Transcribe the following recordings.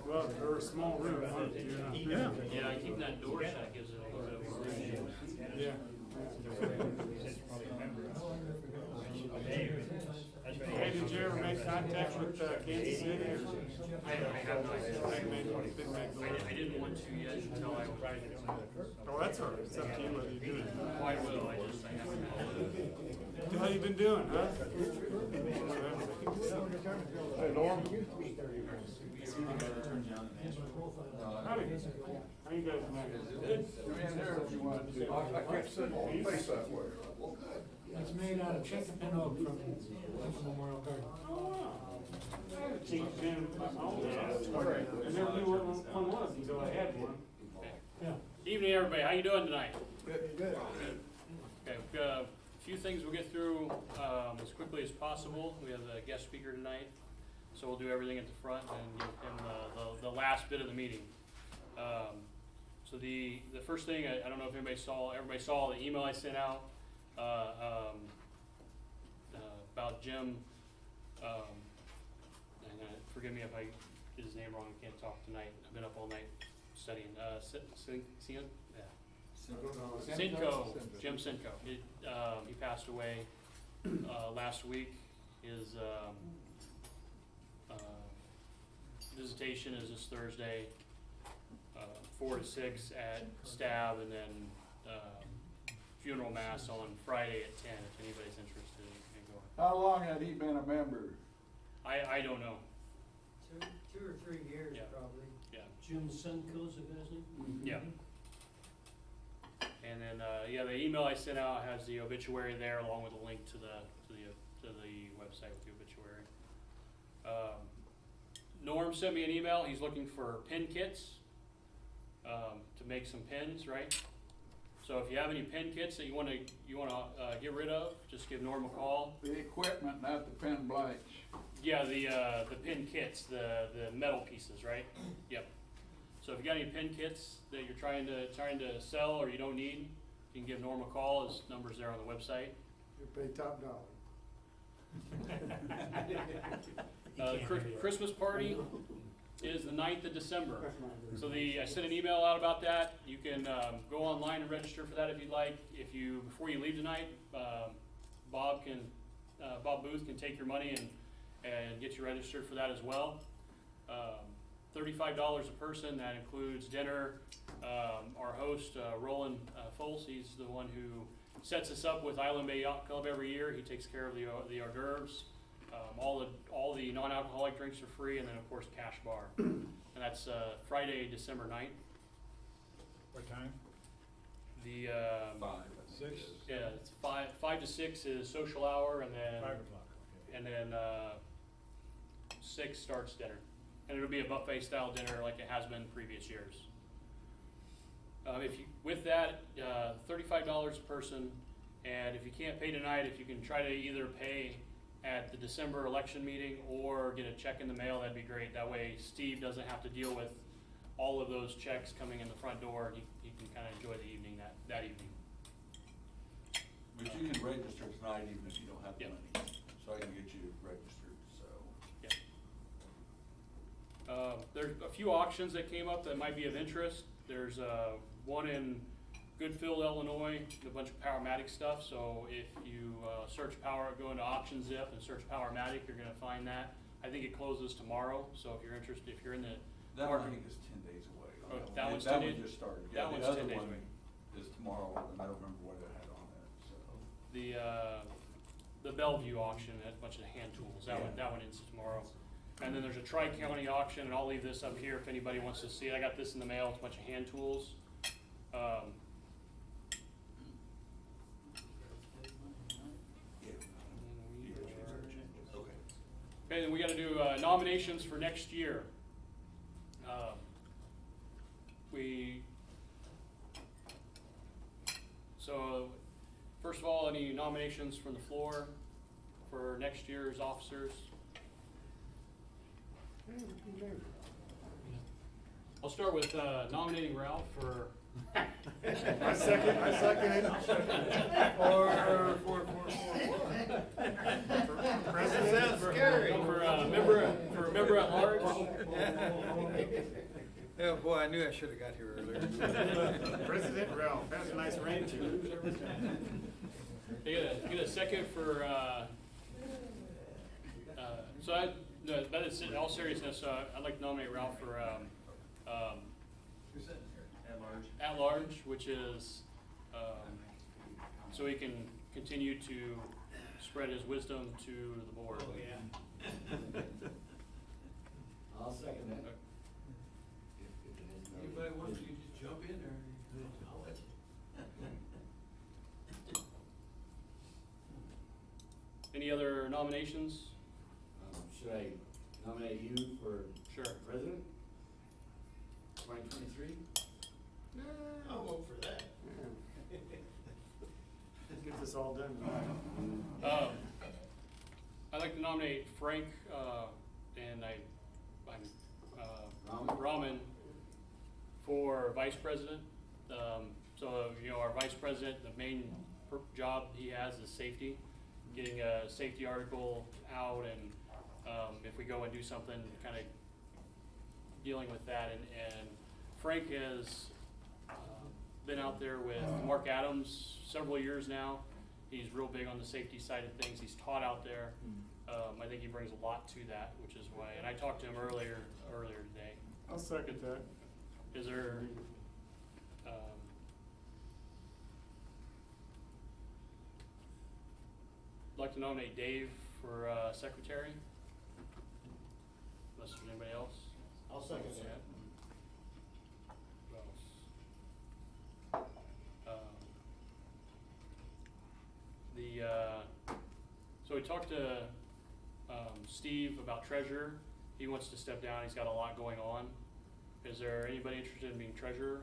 Well, or a small room, huh? Yeah. Yeah, keeping that door shut gives it a little bit of a room. Yeah. Hey, did you ever make contact with Kansas City? Or? I have not. Didn't make the I didn't want to yet until I. Oh, that's all right. It's up to you whether you do it. Oh, I will. I haven't. How you been doing, huh? Hey, Norm. Howdy. How you guys doing? Good. Come in there if you want to. I can't sit on the face that way. It's made out of chicken and oak from Memorial Garden. Oh, I had a cheap pen in my own house. I never knew what one was until I had one. Yeah. Evening, everybody. How you doing tonight? Good. Okay, we've got a few things we'll get through as quickly as possible. We have a guest speaker tonight, so we'll do everything at the front and give him the last bit of the meeting. So the first thing, I don't know if everybody saw the email I sent out about Jim. And forgive me if I get his name wrong. I can't talk tonight. I've been up all night studying. Sinco, Jim Sinco. He passed away last week. His visitation is this Thursday, 4 to 6 at Stab, and then funeral mass on Friday at 10. If anybody's interested in going. How long had he been a member? I don't know. Two or 3 years, Yeah. probably. Yeah. Jim Sunco's the guy's name? Yeah. And then, the email I sent out has the obituary there, along with a link to the website with the obituary. Norm sent me an email. He's looking for pin kits to make some pins, right? So if you have any pin kits that you want to get rid of, just give Norm a call. The equipment, not the pen blanks. Yeah, the pin kits, the metal pieces, right? Yep. So if you got any pin kits that you're trying to sell or you don't need, you can give Norm a call. His number's there on the website. You pay top dollar. Christmas party is the 9th of December. So I sent an email out about that. You can go online and register for that if you'd like. Before you leave tonight, Bob Booth can take your money and get you registered for that as well. $35 a person. That includes dinner. Our host, Roland Fols, he's the one who sets us up with Island Bay Yacht Club every year. He takes care of the hors d'oeuvres. All the non-alcoholic drinks are free, and then of course cash bar. And that's Friday, December 9th. What time? The 6? yeah, it's 5 to 6 is social hour, and then 5 o'clock. Okay. and then 6 starts dinner, and it'll be a buffet style dinner like it has been previous years. With that, $35 a person, and if you can't pay tonight, if you can try to either pay at the December election meeting or get a check in the mail, that'd be great. That way Steve doesn't have to deal with all of those checks coming in the front door. He can kind of enjoy the evening that evening. But you can register tonight even if you don't have the Yep. money, so I can get you registered, so. Yeah. There's a few auctions that came up that might be of interest. There's one in Goodfield, Illinois, a bunch of Powermatic stuff. So if you go into Auction Zip and search Powermatic, you're going to find that. I think it closes tomorrow. So if you're interested, if you're in the That one I market, think is 10 days away. Oh, that one's 10 That one days? just started. That Yeah, one's the other 10 days one away. is tomorrow, and I don't remember what it had on it, so. the Bellevue auction has a bunch of hand tools. That one ends tomorrow. And then there's a Tri-County auction, and I'll leave this up here if anybody wants to see it. I got this in the mail. It's a bunch of hand tools. Okay, then we got to do nominations for next year. So, first of all, any nominations from the floor for next year's officers? I'll start with nominating Ralph for I second it. Four. President. For a member at large, Oh, boy, I knew I should have got here earlier. President Ralph, that's a nice ring too. get a second for, no, but it's in all seriousness, I'd like to nominate Ralph for, at large, which is, so he can continue to spread his wisdom to the board. I'll second that. Anybody wants to, just jump in there. Any other nominations? Should I nominate you for Sure. president? 2023? I'll vote for that. Get this all done. I'd like to nominate Frank, and Rahman for vice president. Our vice president, the main job he has is safety, getting a safety article out, and if we go and do something, kind of dealing with that. And Frank has been out there with Mark Adams several years now. He's real big on the safety side of things. He's taught out there. I think he brings a lot to that, which is why. And I talked to him earlier today. I'll second that. Is there? I'd like to nominate Dave for secretary. Unless there's anybody else. I'll second that. Who else? So we talked to Steve about treasurer. He wants to step down. He's got a lot going on. Is there anybody interested in being treasurer?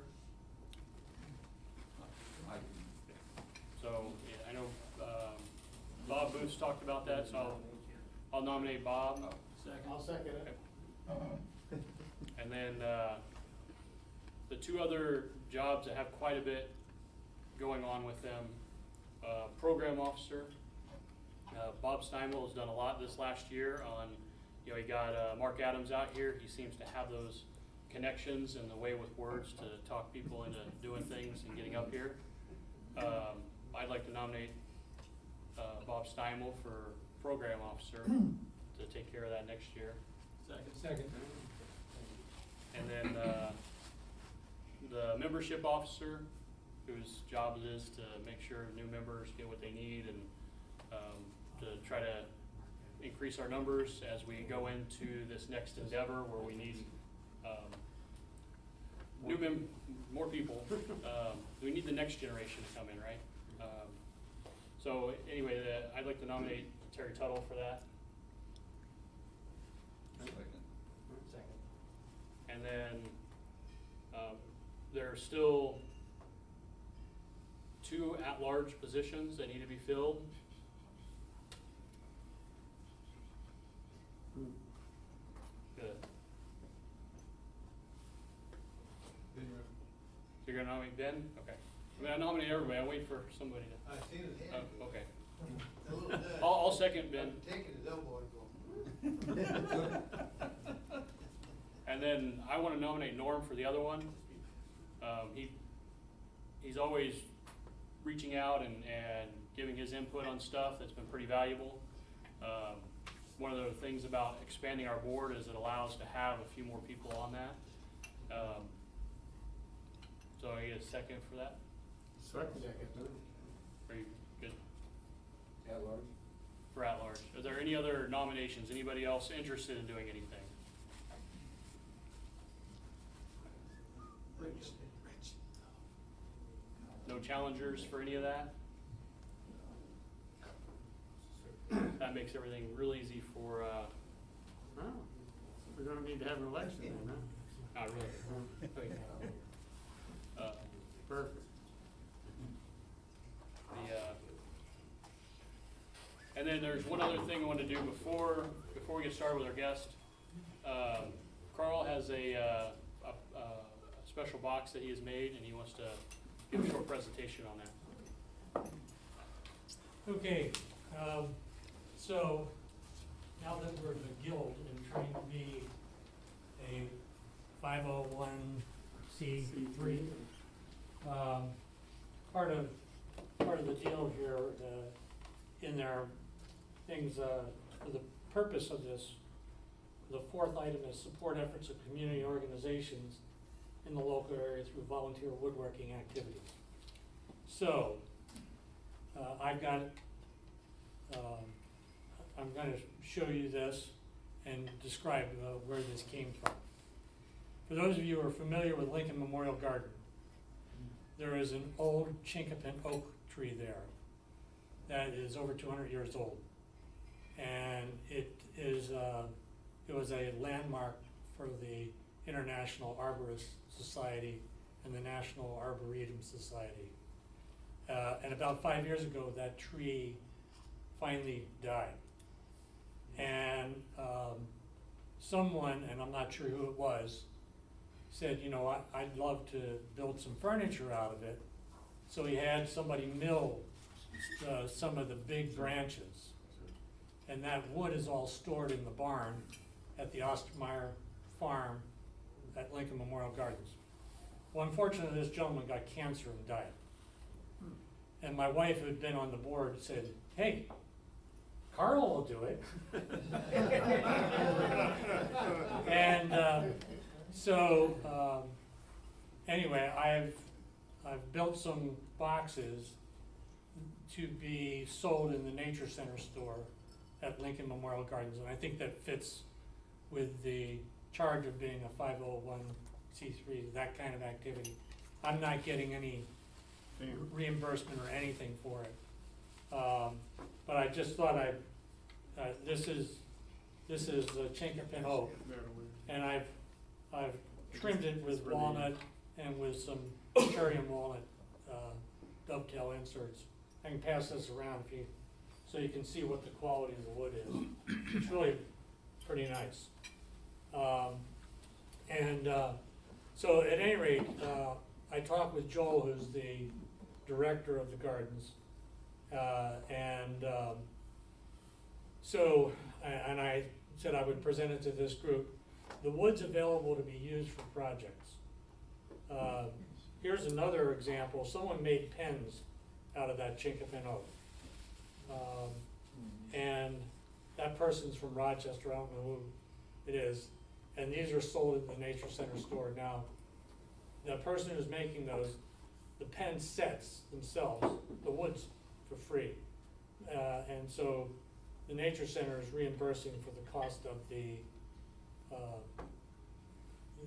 So yeah, I know Bob Booth's talked about that, so I'll nominate Bob. I'll second it. And then the two other jobs that have quite a bit going on with them, program officer. Bob Steinwell has done a lot this last year on, he got Mark Adams out here. He seems to have those connections and the way with words to talk people into doing things and getting up here. I'd like to nominate Bob Steinwell for program officer to take care of that next year. Second. And then the membership officer, whose job it is to make sure new members get what they need and to try to increase our numbers as we go into this next endeavor where we need more people. We need the next generation to come in, right? So anyway, I'd like to nominate Terry Tuttle for that. And then there are still 2 at-large positions that need to be filled. Good. You're gonna nominate Ben? Okay. I mean, I nominate everybody. I wait for somebody to. I seen his hand. Oh, okay. A little nudge. I'll second Ben. I'm taking his elbow and going. And then I want to nominate Norm for the other one. He's always reaching out and giving his input on stuff that's been pretty valuable. One of the things about expanding our board is it allows to have a few more people on that. So I get a second for that? Second. Are you good? At large? For at large. Are there any other nominations? Anybody else interested in doing anything? No challengers for any of that? That makes everything real easy for, Oh, we're gonna need to have an election then, huh? not really. Perfect. And then there's one other thing I want to do before we get started with our guest. Carl has a special box that he has made, and he wants to give a short presentation on that. Okay, so now that we're the guild and trying to be a 501c3, part of the deal here, in their things, for the purpose of this, the fourth item is support efforts of community organizations in the local area through volunteer woodworking activities. So, I've got, I'm gonna show you this and describe where this came from. For those of you who are familiar with Lincoln Memorial Garden, there is an old chinkapin oak tree there that is over 200 years old. And it is, it was a landmark for the International Arborist Society and the National Arboretum Society. And about 5 years ago, that tree finally died. And someone, and I'm not sure who it was, said, you know, I'd love to build some furniture out of it. So he had somebody mill some of the big branches. And that wood is all stored in the barn at the Ostermeyer Farm at Lincoln Memorial Gardens. Well, unfortunately, this gentleman got cancer and died. And my wife, who had been on the board, said, hey, Carl will do it. And anyway, I've built some boxes to be sold in the Nature Center store at Lincoln Memorial Gardens, and I think that fits with the charge of being a 501c3, that kind of activity. I'm not getting any reimbursement or anything for it. But I just thought this is the chinkapin oak, and I've trimmed it with walnut and with some cherry and walnut dovetail inserts. I can pass this around if you, so you can see what the quality of the wood is. It's really pretty nice. So at any rate, I talked with Joel, who's the director of the gardens, and I said I would present it to this group. The wood's available to be used for projects. Here's another example. Someone made pens out of that chinkapin oak. And that person's from Rochester, I don't know who it is, and these are sold in the Nature Center store. Now, the person who's making those, the pen sets themselves, the wood's for free. And so the Nature Center is reimbursing for the cost of the,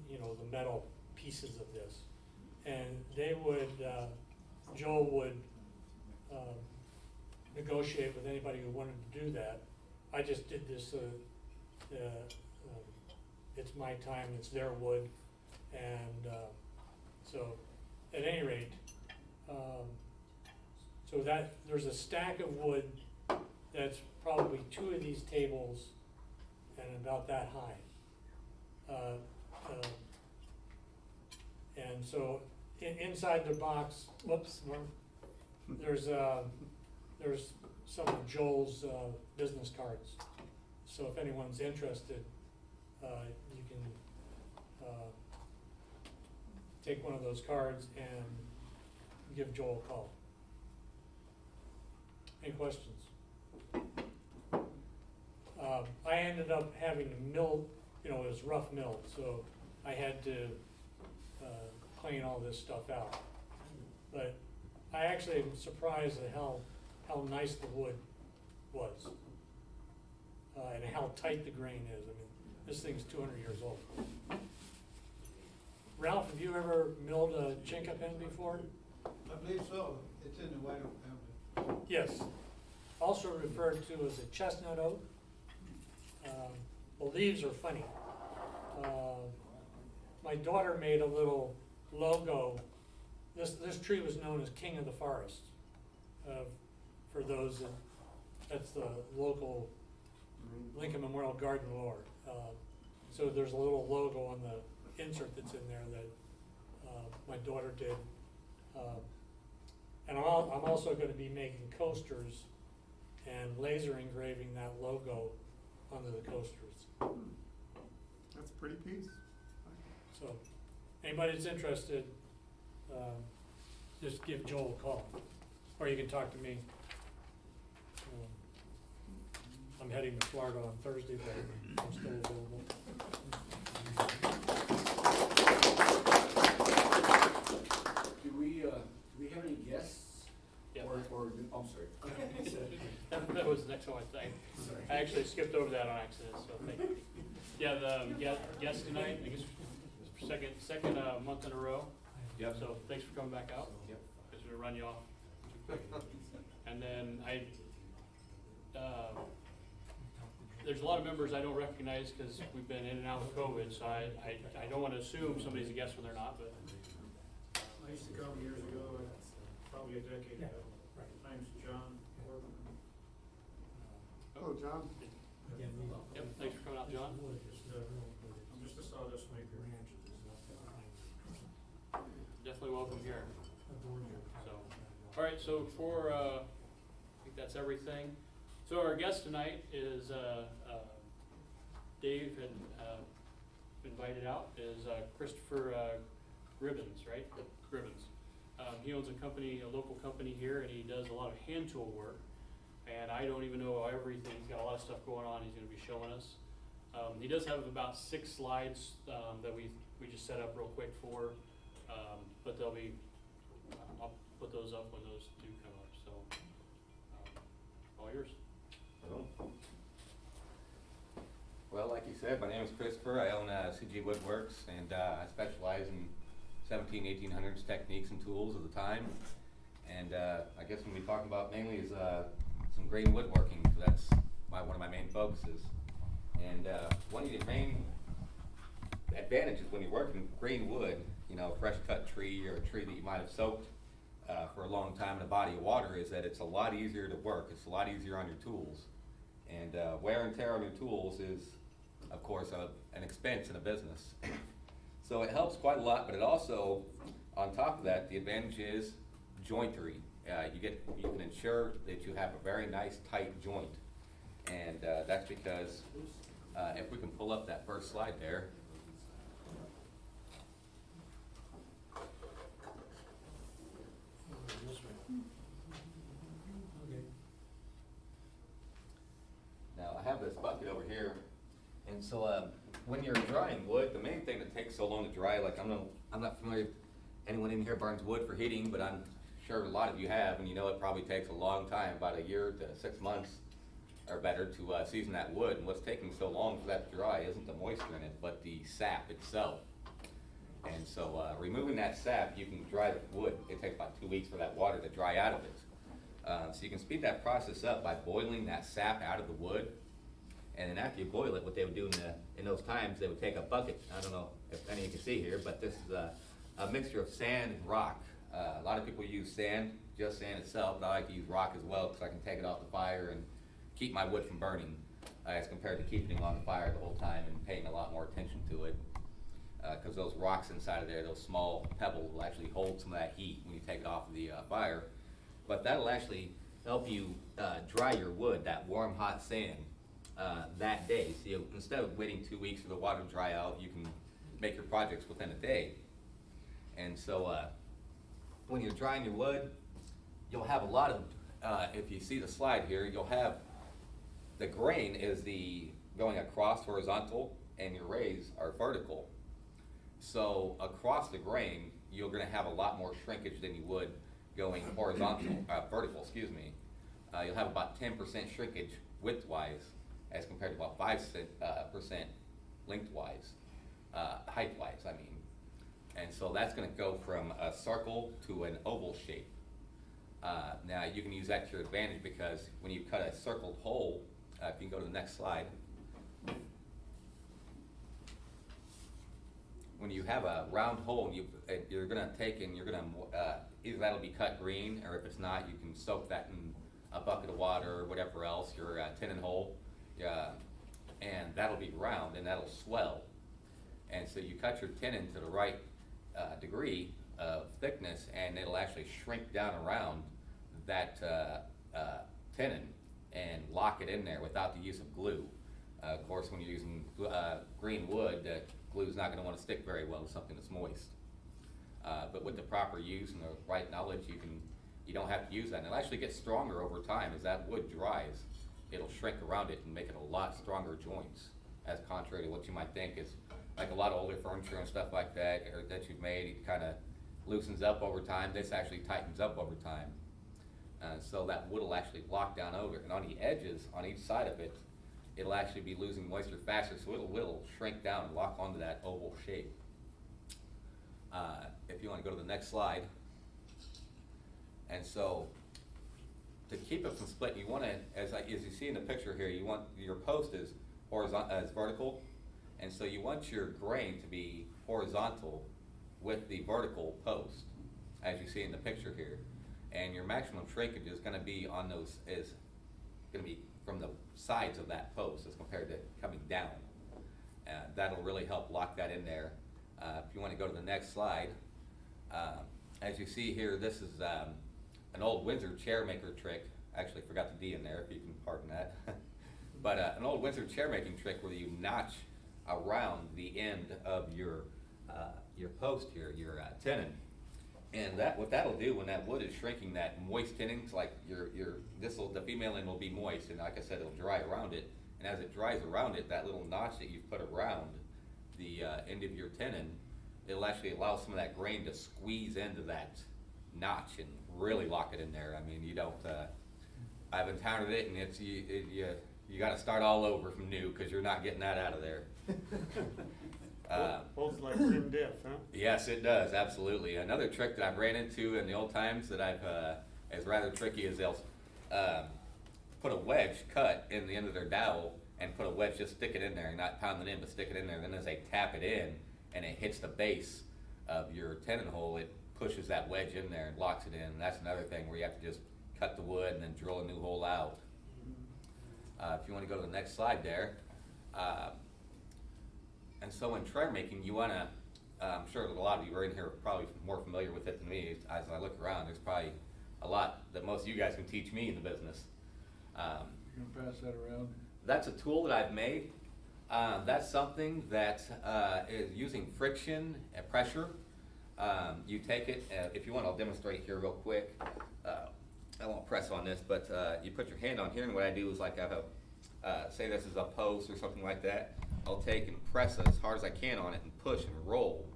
the metal pieces of this. And they would, Joel would negotiate with anybody who wanted to do that. I just did this, it's my time, it's their wood, and so at any rate, so that there's a stack of wood that's probably 2 of these tables and about that high. And so inside the box, whoops, there's some of Joel's business cards. So if anyone's interested, you can take one of those cards and give Joel a call. Any questions? I ended up having to mill, it was rough milled, so I had to clean all this stuff out. But I actually am surprised at how nice the wood was, and how tight the grain is. I mean, this thing's 200 years old. Ralph, have you ever milled a chinkapin before? I believe so. It's in the White Oak family. Yes. Also referred to as a chestnut oak. The leaves are funny. My daughter made a little logo. This tree was known as King of the Forest. For those, that's the local Lincoln Memorial Garden lore. So there's a little logo on the insert that's in there my daughter did. And I'm also gonna be making coasters and laser engraving that logo onto the coasters. That's a pretty piece. So, anybody that's interested, just give Joel a call, or you can talk to me. I'm heading to Florida on Thursday, but I'm still available. Do we have any guests? Yeah. Or, I'm sorry. That was the next one, I think. I actually skipped over that on accident, so thank you. Yeah, the guest tonight, I guess, second month in a row. Yep. So thanks for coming back out. Yep. Just gonna run you off. And then there's a lot of members I don't recognize because we've been in and out with COVID, so I don't wanna assume somebody's a guest when they're not, but. I used to come years ago, probably a decade Yeah, ago. right. My name's John Corbin. Hello, John. Yep, thanks for coming out, John. I'm just a sawdust maker. Definitely welcome here. So, all right, so for, I think that's everything. So our guest tonight is, Dave had, invited out, is, Christopher, Gribbins, right? Gribbins. He owns a local company here, and he does a lot of hand tool work. And I don't even know everything, he's got a lot of stuff going on, he's gonna be showing us. He does have about 6 slides, that we just set up real quick for, but they'll be, I'll put those up when those do come up, so, all yours. Well, like you said, my name is Christopher. I own CG Woodworks, and I specialize in 1800s techniques and tools of the time. And I guess what we'll be talking about mainly is some grain woodworking. So that's one of my main focuses. And one of the main advantages when you're working grain wood, you know, fresh cut tree or a tree that you might have soaked for a long time in a body of water, is that it's a lot easier to work. It's a lot easier on your tools. And wear and tear on your tools is, of course, an expense in a business. So it helps quite a lot, but it also, on top of that, the advantage is jointery. You can ensure that you have a very nice tight joint. And that's because, if we can pull up that first slide there. Now I have this bucket over here, and so when you're drying wood, the main thing that takes so long to dry, like I'm not familiar if anyone in here burns wood for heating, but I'm sure a lot of you have, and you know it probably takes a long time, about a year to 6 months or better, to season that wood. And what's taking so long for that to dry isn't the moisture in it, but the sap itself. And so removing that sap, you can dry the wood. It takes about 2 weeks for that water to dry out of it. So you can speed that process up by boiling that sap out of the wood. And then after you boil it, what they would do in those times, they would take a bucket. I don't know if any of you can see here, but this is a mixture of sand and rock. A lot of people use sand, just sand itself, but I like to use rock as well because I can take it off the fire and keep my wood from burning, as compared to keeping it on the fire the whole time and paying a lot more attention to it. Because those rocks inside of there, those small pebbles, will actually hold some of that heat when you take it off of the fire. But that'll actually help you dry your wood, that warm, hot sand, that day. So instead of waiting 2 weeks for the water to dry out, you can make your projects within a day. And so when you're drying your wood, you'll have a lot of, if you see the slide here, you'll have the grain is going across horizontal, and your rays are vertical. So across the grain, you're going to have a lot more shrinkage than you would going vertical, excuse me. You'll have about 10% shrinkage widthwise as compared to about 5% lengthwise, height-wise, I mean. And so that's going to go from a circle to an oval shape. Now you can use that to your advantage, because when you cut a circled hole, if you can go to the next slide. When you have a round hole, you're going to take and you're going to, either that'll be cut green, or if it's not, you can soak that in a bucket of water or whatever else, your tenon hole, and that'll be round and that'll swell. And so you cut your tenon to the right degree of thickness, and it'll actually shrink down around that tenon and lock it in there without the use of glue. Of course, when you're using green wood, the glue's not going to want to stick very well to something that's moist. But with the proper use and the right knowledge, you don't have to use that. And it'll actually get stronger over time as that wood dries. It'll shrink around it and make it a lot stronger joints, as contrary to what you might think is like a lot of older furniture and stuff like that or that you've made. It kind of loosens up over time. This actually tightens up over time. So that wood will actually lock down over it. And on the edges, on each side of it, it'll actually be losing moisture faster, so it'll shrink down and lock onto that oval shape. If you want to go to the next slide. And so, to keep it from splitting, you want to, as you see in the picture here, you want your post is horizontal, as vertical, and so you want your grain to be horizontal with the vertical post, as you see in the picture here. And your maximum shrinkage is going to be on those, is going to be from the sides of that post as compared to coming down. That'll really help lock that in there. If you want to go to the next slide, as you see here, this is an old Windsor chair maker trick. Actually forgot the D in there, if you can pardon that. But an old Windsor chair making trick where you notch around the end of your post here, your tenon. And what that'll do when that wood is shrinking, that moist tinning, like the female end will be moist, and like I said, it'll dry around it. And as it dries around it, that little notch that you've put around the end of your tenon, it'll actually allow some of that grain to squeeze into that notch and really lock it in there. I mean, you don't. I've encountered it, and it's you got to start all over from new because you're not getting that out of there. Holds like grim death, huh? Yes, it does, absolutely. Another trick that I've ran into in the old times that is rather tricky is they'll put a wedge cut in the end of their dowel and put a wedge, just stick it in there, not pound it in, but stick it in there. Then as they tap it in and it hits the base of your tenon hole, it pushes that wedge in there and locks it in. And that's another thing where you have to just cut the wood and then drill a new hole out. If you want to go to the next slide there. And so in chair making, you want to, I'm sure that a lot of you are in here are probably more familiar with it than me. As I look around, there's probably a lot that most of you guys can teach me in the business. You gonna pass that around? That's a tool that I've made. That's something that is using friction and pressure. You take it, if you want, I'll demonstrate here real quick. I won't press on this, but you put your hand on here, and what I do is like I have say this is a post or something like that. I'll take and press as hard as I can on it and push and roll.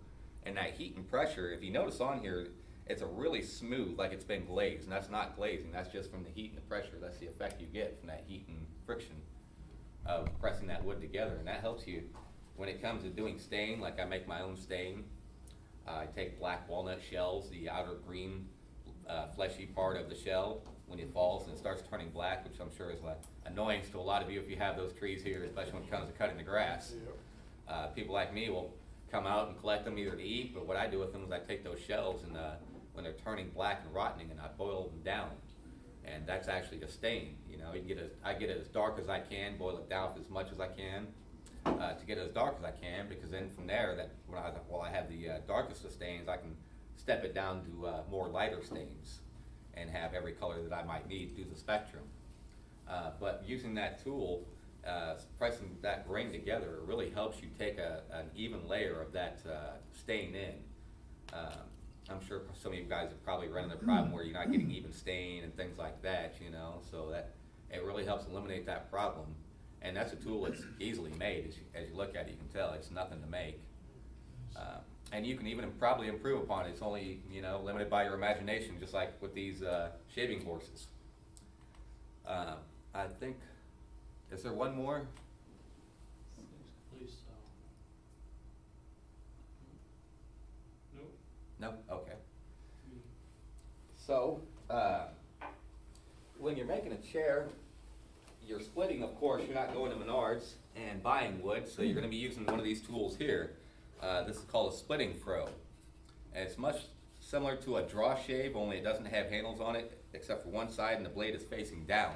And that heat and pressure, if you notice on here, it's a really smooth, like it's been glazed, and that's not glazing, that's just from the heat and the pressure. That's the effect you get from that heat and friction of pressing that wood together. And that helps you when it comes to doing stain, like I make my own stain. I take black walnut shells, the outer green fleshy part of the shell, when it falls and it starts turning black, which I'm sure is an annoyance to a lot of you if you have those trees here, especially when it comes to cutting the grass. People like me will come out and collect them either to eat, but what I do with them is I take those shells and when they're turning black and rotting, and I boil them down. And that's actually a stain. You know, I get it as dark as I can, boil it down as much as I can to get it as dark as I can, because then from there, while I have the darkest of stains, I can step it down to more lighter stains and have every color that I might need through the spectrum. But using that tool, pressing that grain together, really helps you take an even layer of that stain in. I'm sure some of you guys have probably run into the problem where you're not getting even stain and things like that, you know, so that it really helps eliminate that problem. And that's a tool that's easily made. As you look at it, you can tell it's nothing to make. And you can even probably improve upon it. It's only, you know, limited by your imagination, just like with these shaving horses. I think, is there one more? Please, nope. No? Okay. So, when you're making a chair, you're splitting, of course, you're not going to Menards and buying wood, so you're going to be using one of these tools here. This is called a splitting froe. And it's much similar to a draw shave, only it doesn't have handles on it, except for one side, and the blade is facing down.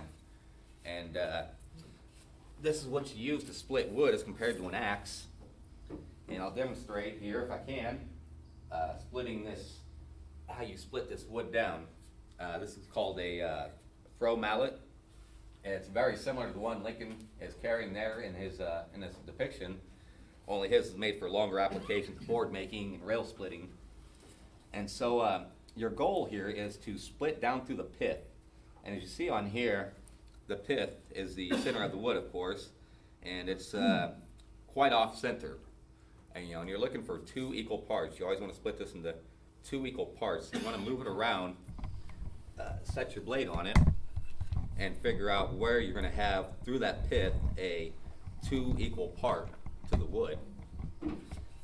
And this is what you use to split wood as compared to an axe. And I'll demonstrate here if I can. splitting this, how you split this wood down. This is called a fro mallet, and it's very similar to the one Lincoln is carrying there in his in this depiction. Only his is made for longer applications, board making and rail splitting. And so your goal here is to split down through the pith. And as you see on here, the pith is the center of the wood, of course, and it's quite off center. And and you're looking for 2 equal parts. You always want to split this into 2 equal parts. You want to move it around, set your blade on it, and figure out where you're going to have through that pith a 2 equal part to the wood.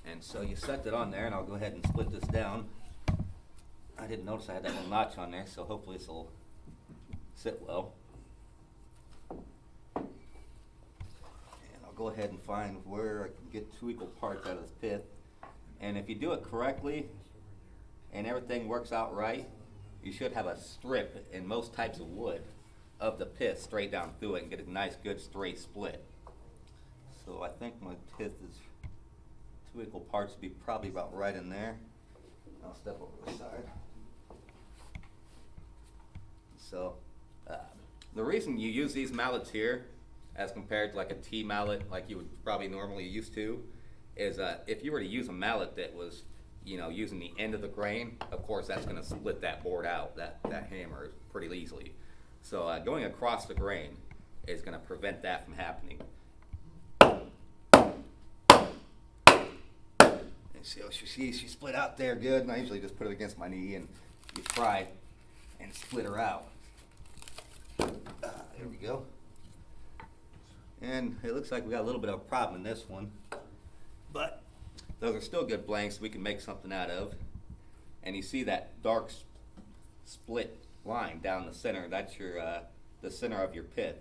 And so you set that on there, and I'll go ahead and split this down. I didn't notice I had that little notch on there, so hopefully this will sit well. And I'll go ahead and find where I can get 2 equal parts out of this pith. And if you do it correctly and everything works out right, you should have a strip in most types of wood of the pith straight down through it and get a nice good straight split. So I think my pith is 2 equal parts to be probably about right in there. I'll step over the side. So the reason you use these mallets here as compared to like a T mallet like you would probably normally used to is if you were to use a mallet that was using the end of the grain, of course that's going to split that board out, that hammer, pretty easily. So going across the grain is going to prevent that from happening. And so she split out there good, and I usually just put it against my knee and you try and split her out. There we go. And it looks like we got a little bit of a problem in this one, but those are still good blanks we can make something out of. And you see that dark split line down the center, that's your the center of your pith.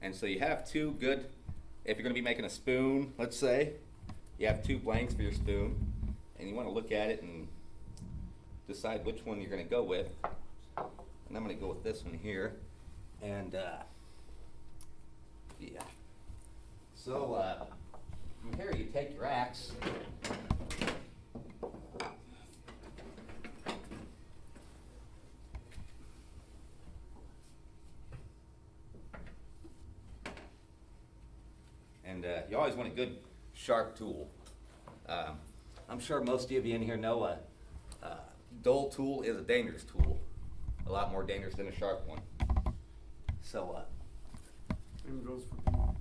And so you have 2 good, if you're going to be making a spoon, let's say, you have 2 blanks for your spoon, and you want to look at it and decide which one you're going to go with. And I'm going to go with this one here. And yeah. So from here you take your axe. And you always want a good sharp tool. I'm sure most of you in here know a dull tool is a dangerous tool. A lot more dangerous than a sharp one. So Same goes for people.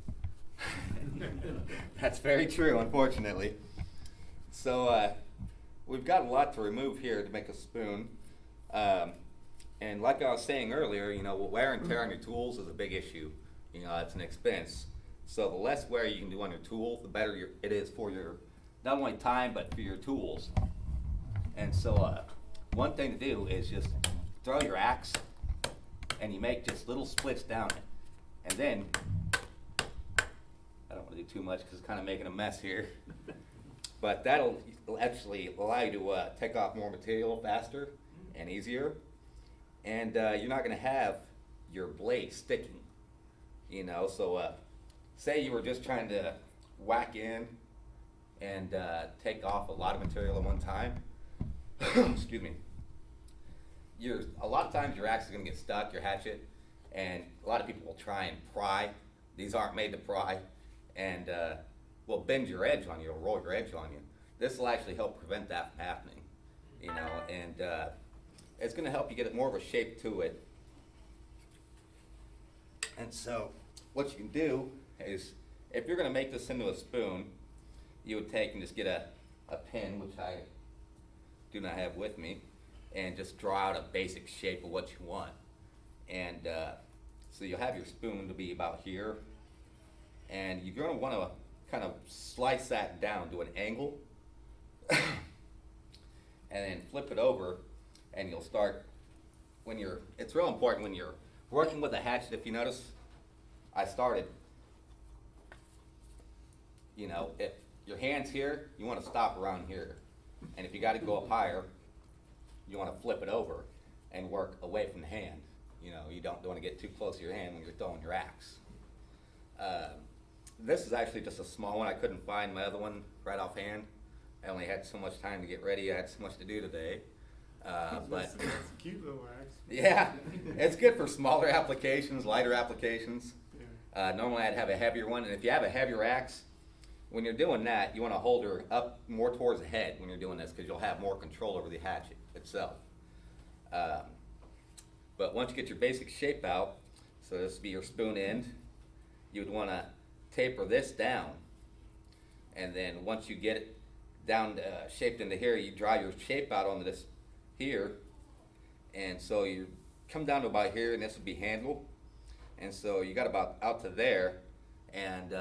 that's very true, unfortunately. So we've got a lot to remove here to make a spoon. And like I was saying earlier, wear and tear on your tools is a big issue. It's an expense. So the less wear you can do on your tool, the better it is for your, not only time, but for your tools. And so one thing to do is just throw your axe and you make just little splits down it. And then, I don't want to do too much because it's kind of making a mess here. But that'll actually allow you to take off more material faster and easier. And you're not going to have your blade sticking, so say you were just trying to whack in and take off a lot of material at one time. Excuse me. A lot of times your axe is going to get stuck, your hatchet, and a lot of people will try and pry. These aren't made to pry, and will bend your edge on you, or roll your edge on you. This will actually help prevent that from happening, and it's going to help you get more of a shape to it. And so what you can do is, if you're going to make this into a spoon, you would take and just get a pin, which I do not have with me, and just draw out a basic shape of what you want. And so you'll have your spoon to be about here, and you're going to want to kind of slice that down to an angle, and then flip it over, and you'll start, it's real important when you're working with a hatchet. If you notice, I started, if your hand's here, you want to stop around here. And if you got to go up higher, you want to flip it over and work away from the hand. You don't want to get too close to your hand when you're throwing your axe. This is actually just a small one. I couldn't find my other one right offhand. I only had so much time to get ready, I had so much to do today. But That's a cute little axe. yeah, it's good for smaller applications, lighter applications. Yeah. Normally I'd have a heavier one, and if you have a heavier axe, when you're doing that, you want to hold her up more towards the head when you're doing this, because you'll have more control over the hatchet itself. But once you get your basic shape out, so this would be your spoon end, you would want to taper this down, and then once you get it down shaped into here, you draw your shape out onto this here, and so you come down to about here, and this would be handle, and so you got about out to there, and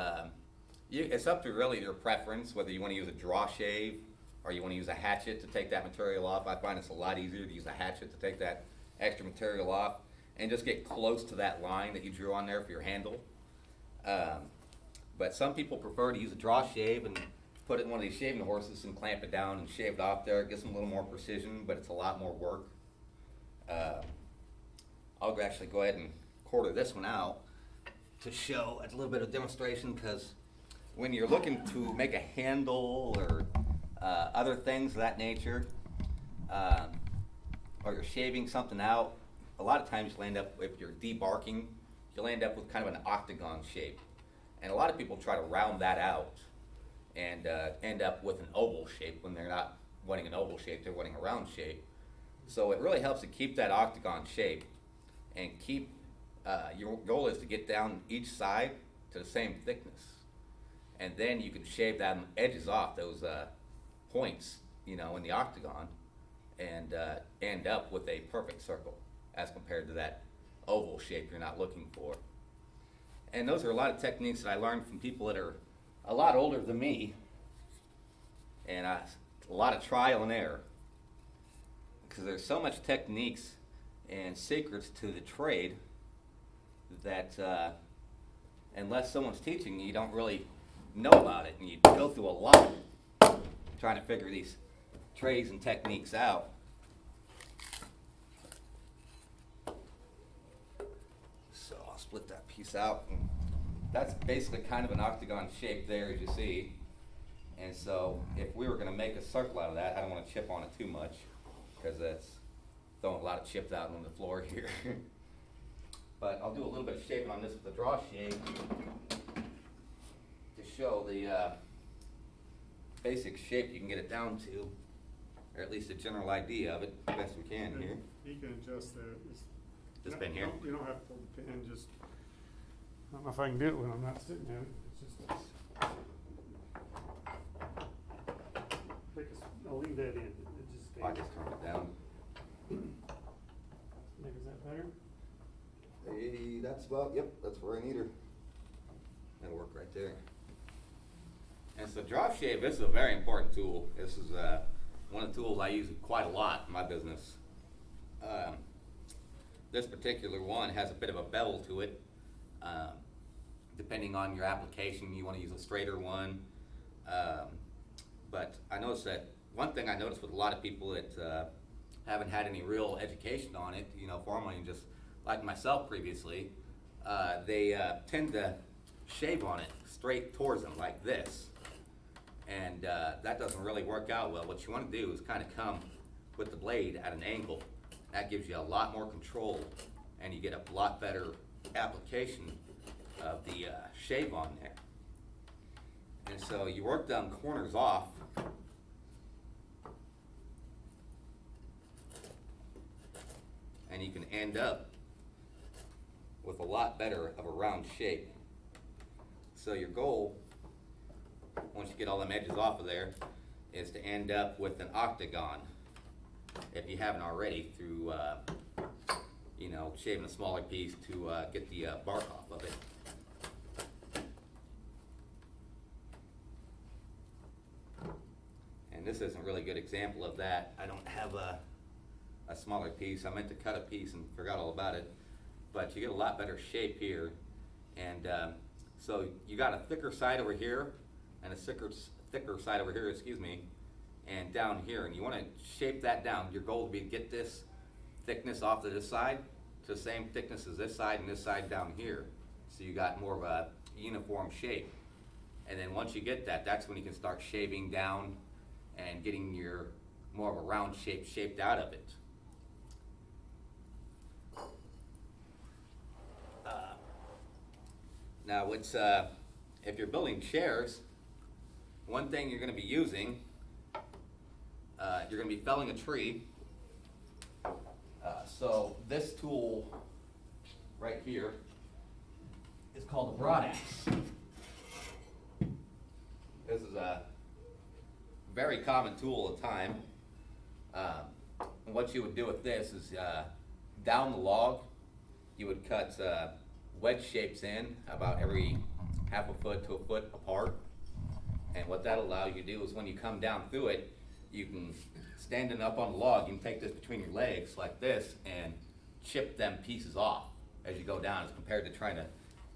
it's up to really your preference whether you want to use a draw shave or you want to use a hatchet to take that material off. I find it's a lot easier to use a hatchet to take that extra material off and just get close to that line that you drew on there for your handle. But some people prefer to use a draw shave and put it in one of these shaving horses and clamp it down and shave it off there. It gives them a little more precision, but it's a lot more work. I'll actually go ahead and quarter this one out to show a little bit of demonstration, because when you're looking to make a handle or other things of that nature, or you're shaving something out, a lot of times you'll end up, if you're debarking, you'll end up with kind of an octagon shape. And a lot of people try to round that out and end up with an oval shape when they're not wanting an oval shape, they're wanting a round shape. So it really helps to keep that octagon shape and keep, your goal is to get down each side to the same thickness. And then you can shave that edges off, those points, in the octagon, and end up with a perfect circle as compared to that oval shape you're not looking for. And those are a lot of techniques that I learned from people that are a lot older than me, and a lot of trial and error, because there's so much techniques and secrets to the trade that unless someone's teaching you, you don't really know about it, and you go through a lot trying to figure these trades and techniques out. So I'll split that piece out, and that's basically kind of an octagon shape there, as you see. And so if we were going to make a circle out of that, I don't want to chip on it too much, because that's throwing a lot of chips out on the floor here. But I'll do a little bit of shaping on this with the draw shave to show the basic shape you can get it down to, or at least a general idea of it, best we can here. You can adjust This pin here? You don't have to pull the pin, just, I don't know if I can do it when I'm not sitting in it. It's just this. I'll leave that in, it just stays. I just turned it down. Maybe is that better? Hey, that's about, yep, that's where I need her. That'll work right there. And so drop shave, this is a very important tool. This is one of the tools I use quite a lot in my business. This particular one has a bit of a bevel to it. Depending on your application, you want to use a straighter one. But I noticed that one thing I noticed with a lot of people that haven't had any real education on it, formally, and just like myself previously, they tend to shave on it straight towards them like this. And that doesn't really work out well. What you want to do is kind of come with the blade at an angle. That gives you a lot more control, and you get a lot better application of the shave on there. And so you work them corners off. And you can end up with a lot better of a round shape. So your goal, once you get all them edges off of there, is to end up with an octagon, if you haven't already, through shaving a smaller piece to get the bark off of it. And this isn't really a good example of that. I don't have a smaller piece. I meant to cut a piece and forgot all about it. But you get a lot better shape here. And so you got a thicker side over here and a thicker side over here, and down here. And you want to shape that down. Your goal would be to get this thickness off to this side to the same thickness as this side and this side down here. So you got more of a uniform shape. And then once you get that, that's when you can start shaving down and getting your more of a round shape shaped out of it. Now, if you're building chairs, one thing you're going to be using, you're going to be felling a tree. So this tool right here is called a broad axe. This is a very common tool at the time. And what you would do with this is down the log, you would cut wedge shapes in about every half a foot to a foot apart. And what that allows you to do is when you come down through it, you can, standing up on the log, you can take this between your legs like this and chip them pieces off as you go down, as compared to trying to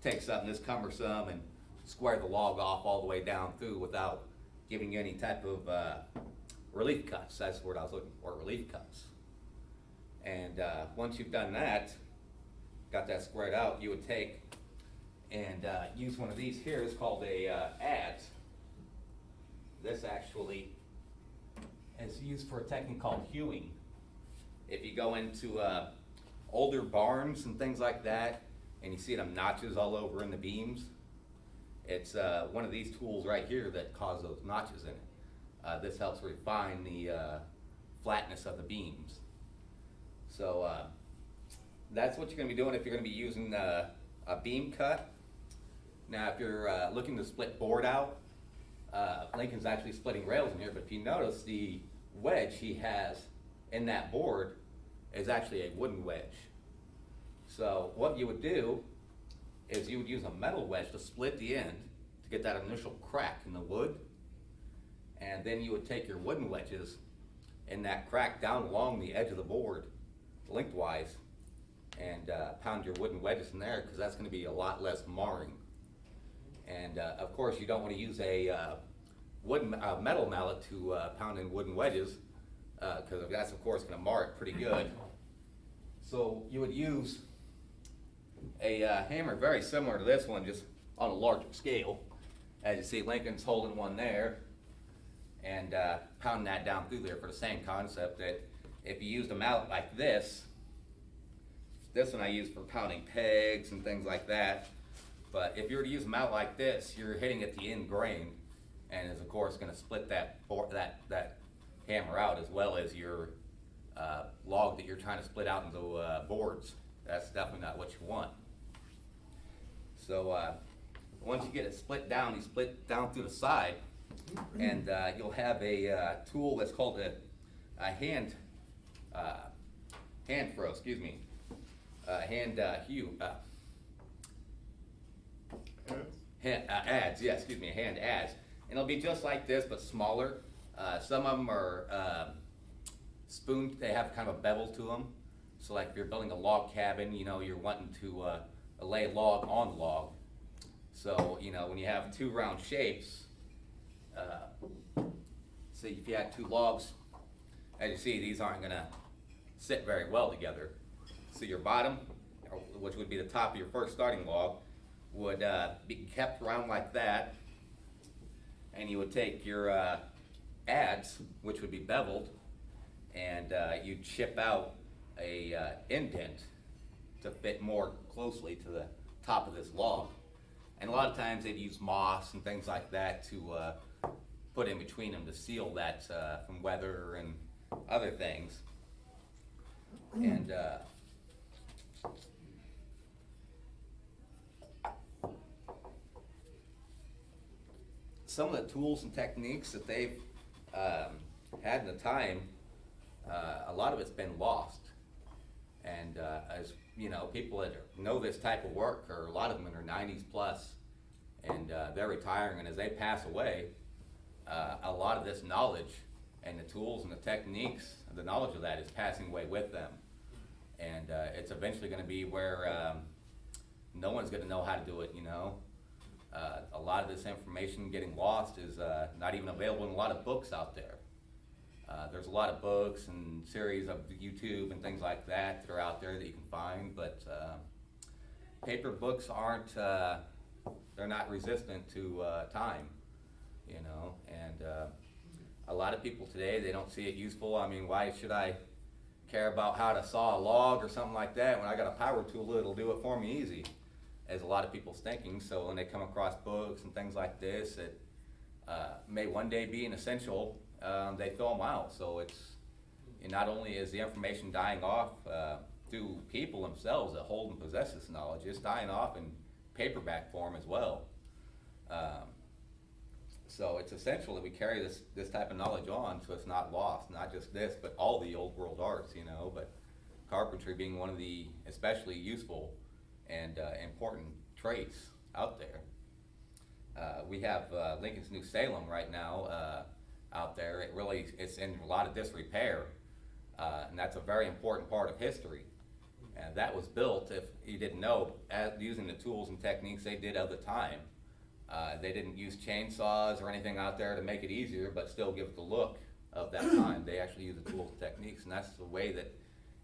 take something this cumbersome and square the log off all the way down through without giving you any type of relief cuts. That's the word I was looking for, relief cuts. And once you've done that, got that squared out, you would take and use one of these here. It's called a adze. This actually is used for a technique called hewing. If you go into older barns and things like that, and you see them notches all over in the beams, it's one of these tools right here that cause those notches in it. This helps refine the flatness of the beams. So that's what you're going to be doing if you're going to be using a beam cut. Now, if you're looking to split board out, Lincoln's actually splitting rails in here, but if you notice, the wedge he has in that board is actually a wooden wedge. So what you would do is you would use a metal wedge to split the end to get that initial crack in the wood, and then you would take your wooden wedges in that crack down along the edge of the board lengthwise and pound your wooden wedges in there, because that's going to be a lot less marring. And of course, you don't want to use a metal mallet to pound in wooden wedges, because that's of course going to mar it pretty good. So you would use a hammer very similar to this one, just on a larger scale. As you see, Lincoln's holding one there and pounding that down through there for the same concept. That if you used a mallet like this one I use for pounding pegs and things like that. But if you were to use a mallet like this, you're hitting at the end grain, and is of course going to split that hammer out, as well as your log that you're trying to split out into boards. That's definitely not what you want. So once you get it split down, you split down through the side, and you'll have a tool that's called a hand throw. Excuse me, hand hew. Adze, yeah, excuse me, a hand adze. And it'll be just like this, but smaller. Some of them are spoon, they have kind of a bevel to them. So like if you're building a log cabin, you know, you're wanting to lay log on log. So, you know, when you have two round shapes, see if you had two logs, as you see, these aren't gonna sit very well together. So your bottom, which would be the top of your first starting log, would be kept round like that, and you would take your adze, which would be beveled, and you'd chip out a indent to fit more closely to the top of this log. And a lot of times they'd use moss and things like that to put in between them to seal that from weather and other things. And some of the tools and techniques that they've had in the time, a lot of it's been lost. And as you know, people that know this type of work, or a lot of them in their 90s plus, and they're retiring, and as they pass away, a lot of this knowledge and the tools and the techniques, the knowledge of that is passing away with them. And it's eventually going to be where no one's going to know how to do it, you know. A lot of this information getting lost is not even available in a lot of books out there. There's a lot of books and series of YouTube and things like that that are out there that you can find, but paper books aren't, they're not resistant to time, you know, and a lot lot of people today, they don't see it useful. I mean, why should I care about how to saw a log or something like that when I got a power tool that'll do it for me easy, as a lot of people's thinking. So when they come across books and things like this that may one day be an essential, they throw them out. So it's, and not only is the information dying off through people themselves that hold and possess this knowledge, it's dying off in paperback form as well. So it's essential that we carry this type of knowledge on so it's not lost, not just this, but all the old world arts, you know, but carpentry being one of the especially useful and important traits out there. We have Lincoln's New Salem right now out there. It's in a lot of disrepair, and that's a very important part of history. And that was built, if you didn't know, using the tools and techniques they did of the time. They didn't use chainsaws or anything out there to make it easier, but still give it the look of that time. They actually used the tools and techniques, and that's the way that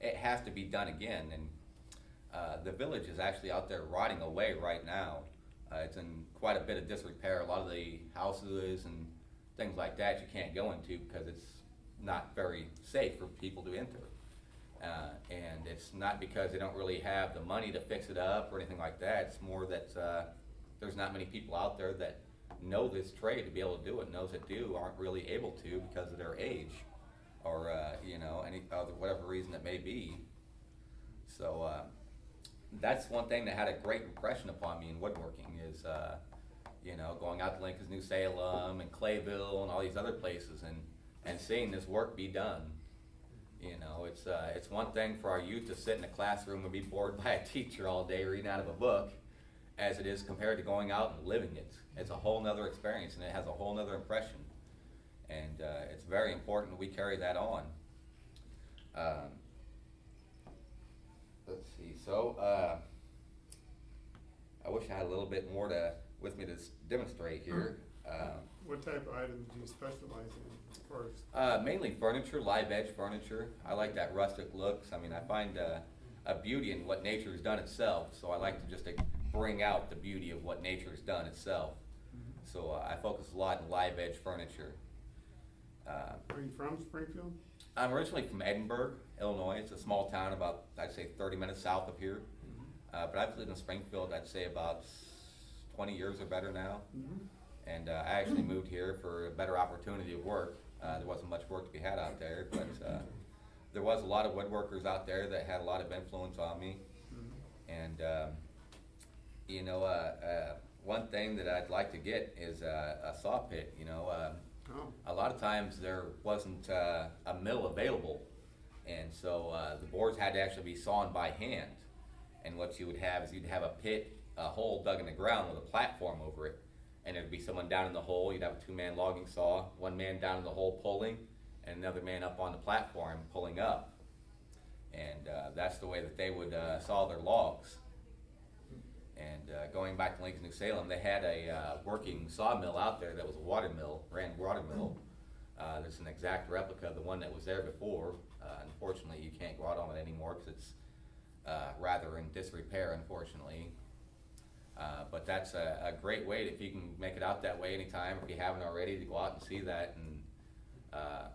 it has to be done again. And the village is actually out there rotting away right now. It's in quite a bit of disrepair. A lot of the houses and things like that you can't go into because it's not very safe for people to enter. And it's not because they don't really have the money to fix it up or anything like that. It's more that there's not many people out there that know this trade to be able to do it, and those that do aren't really able to because of their age or you know, any other whatever reason it may be. So that's one thing that had a great impression upon me in woodworking is you know, going out to Lincoln's New Salem and Clayville and all these other places and seeing this work be done. You know, it's one thing for our youth to sit in a classroom and be bored by a teacher all day reading out of a book, as it is compared to going out and living it. It's a whole nother experience, and it has a whole nother impression. And it's very important that we carry that on. Let's see, so I wish I had a little bit more with me to demonstrate here. What type of items do you specialize in first? Mainly furniture, live edge furniture. I like that rustic looks. I mean, I find a beauty in what nature has done itself, so I like to just bring out the beauty of what nature has done itself. So I focus a lot on live edge furniture. Are you from Springfield? I'm originally from Edinburgh, Illinois. It's a small town about, I'd say, 30 minutes south of here. But I've lived in Springfield, I'd say, about 20 years or better now. And I actually moved here for a better opportunity of work. There wasn't much work to be had out there, but there was a lot of woodworkers out there that had a lot of influence on me. And you know, one thing that I'd like to get is a saw pit. You know, a lot of times there wasn't a mill available, and so the boards had to actually be sawn by hand. And what you would have is you'd have a pit, a hole dug in the ground with a platform over it, and there'd be someone down in the hole. You'd have a two-man logging saw, one man down in the hole pulling, and another man up on the platform pulling up. And that's the way that they would saw their logs. And going back to Lincoln's New Salem, they had a working sawmill out there that was a water mill, ran water mill. There's an exact replica of the one that was there before. Unfortunately, you can't go out on it anymore because it's rather in disrepair, unfortunately. But that's a great way, if you can make it out that way anytime, if you haven't already, to go out and see that. And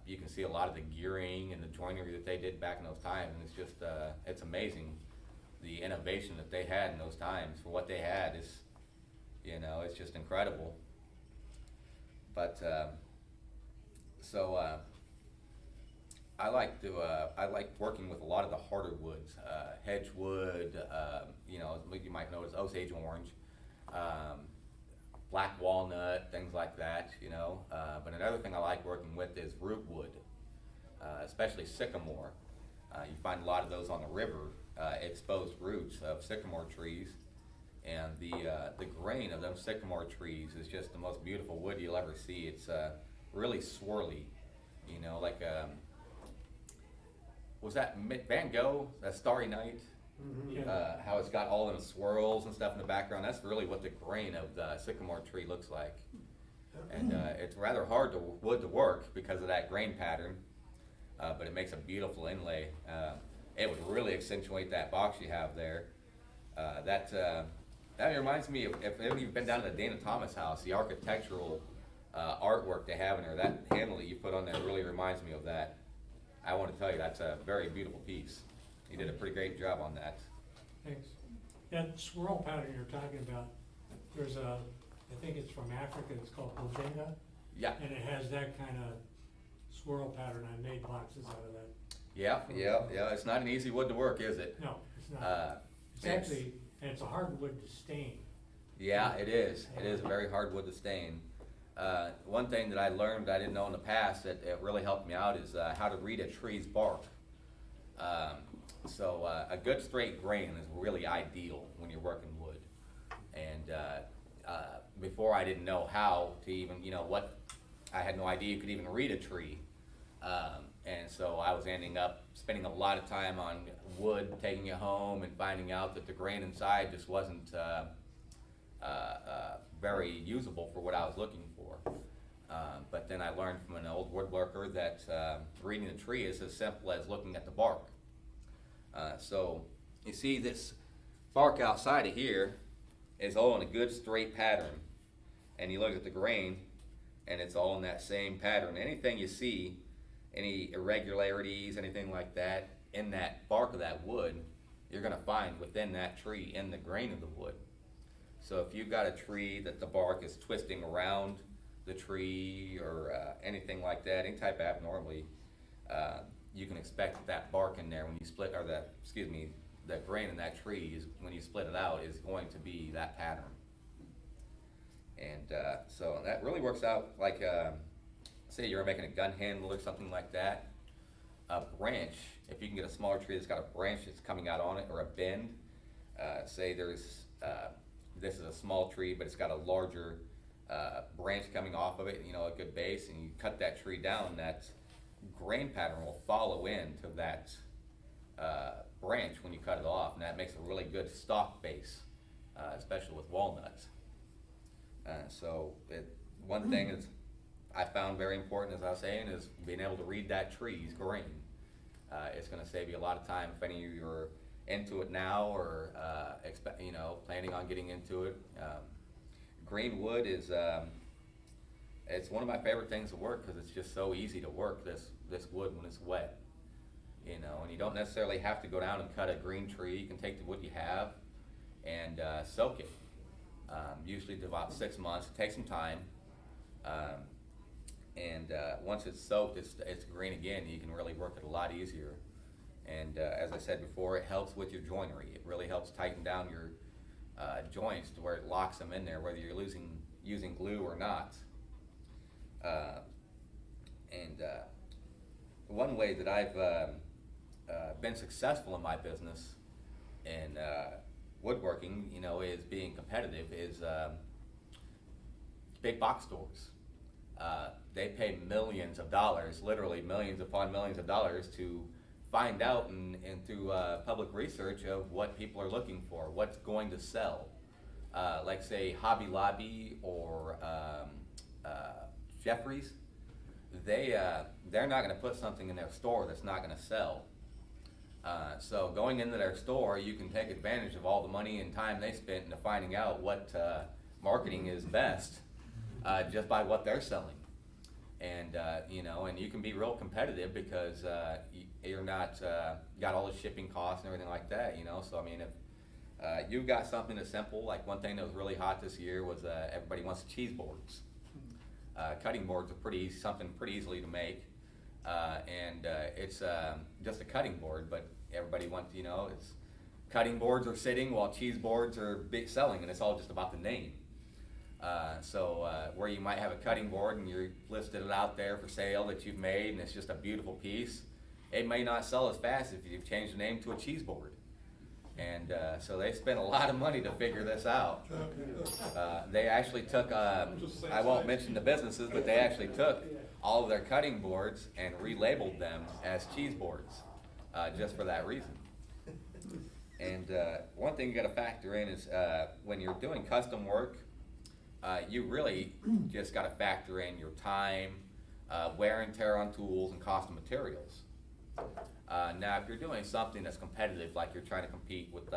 you can see a lot of the gearing and the joinery that they did back in those times. And it's just, it's amazing. The innovation that they had in those times for what they had is, you know, it's just incredible. But I like working with a lot of the harder woods, hedgewood, you know, you might notice Osage orange, black walnut, things like that, you know. But another thing I like working with is rootwood, especially sycamore. You find a lot of those on the river. Exposed roots of sycamore trees, and the grain of them sycamore trees is just the most beautiful wood you'll ever see. It's really swirly, you know, like was that Van Gogh, that Starry Night? How it's got all them swirls and stuff in the background. That's really what the grain of the sycamore tree looks like, and it's rather hard wood to work because of that grain pattern, but it makes a beautiful inlay. It would really accentuate that box you have there. That reminds me of, if you've been down to the Dana Thomas house, the architectural artwork they have in there. That handle that you put on there really reminds me of that. I want to tell you, that's a very beautiful piece. You did a pretty great job on that. Thanks. That swirl pattern you're talking about, there's a, I think it's from Africa, it's called Bodenga, Yeah, and it has that kind of swirl pattern. I made boxes out of that. yeah. It's not an easy wood to work, is it? No, it's not. It's It's- actually, and it's a hard wood to stain. Yeah, it is. It is a very hard wood to stain. One thing that I learned I didn't know in the past that it really helped me out is how to read a tree's bark. So a good straight grain is really ideal when you're working wood. And before I didn't know how to even, what, I had no idea you could even read a tree. And so I was ending up spending a lot of time on wood, taking it home and finding out that the grain inside just wasn't very usable for what I was looking for. But then I learned from an old woodworker that reading the tree is as simple as looking at the bark. So you see this bark outside of here is all in a good straight pattern. And you look at the grain and it's all in that same pattern. Anything you see, any irregularities, anything like that, in that bark of that wood, you're gonna find within that tree, in the grain of the wood. So if you've got a tree that the bark is twisting around the tree or anything like that, any type of abnormality, you can expect that bark in there when you split, or the grain in that tree is, when you split it out, is going to be that pattern. And so that really works out like, say you're making a gun handle or something like that. A branch, if you can get a smaller tree that's got a branch that's coming out on it, or a bend, say there's, this is a small tree, but it's got a larger branch coming off of it, a good base, and you cut that tree down, that grain pattern will follow into that branch when you cut it off, and that makes a really good stock base, especially with walnuts. One thing is I found very important, as I was saying, is being able to read that tree's grain. It's going to save you a lot of time if any of you are into it now or planning on getting into it. Green wood is it's one of my favorite things to work because it's just so easy to work this wood when it's wet. And you don't necessarily have to go down and cut a green tree. You can take the wood you have and soak it. Usually to about 6 months. It takes some time. Once it's soaked, it's green again. You can really work it a lot easier. And as I said before, it helps with your joinery. It really helps tighten down your joints to where it locks them in there, whether you're using glue or not. One way that I've been successful in my business in woodworking, is being competitive, is big box stores. They pay millions of dollars, literally millions upon millions of dollars, to find out and through public research of what people are looking for, what's going to sell. Like say Hobby Lobby or Jeffries, they're not going to put something in their store that's not going to sell. So going into their store, you can take advantage of all the money and time they spent into finding out what marketing is best just by what they're selling. And and you can be real competitive because you're not got all the shipping costs and everything like that. So I mean, if you've got something that's simple, like one thing that was really hot this year was everybody wants cheese boards. Cutting boards are something pretty easily to make, and it's just a cutting board. But everybody wants, it's cutting boards are sitting while cheese boards are selling, and it's all just about the name. Where you might have a cutting board and you're listed it out there for sale that you've made and it's just a beautiful piece, it may not sell as fast if you've changed the name to a cheese board. And so they spent a lot of money to figure this out. They actually took, I won't mention the businesses, but they actually took all of their cutting boards and relabeled them as cheese boards just for that reason. And one thing you got to factor in is when you're doing custom work, you really just got to factor in your time, wear and tear on tools, and cost of materials. Now, if you're doing something that's competitive, like you're trying to compete with,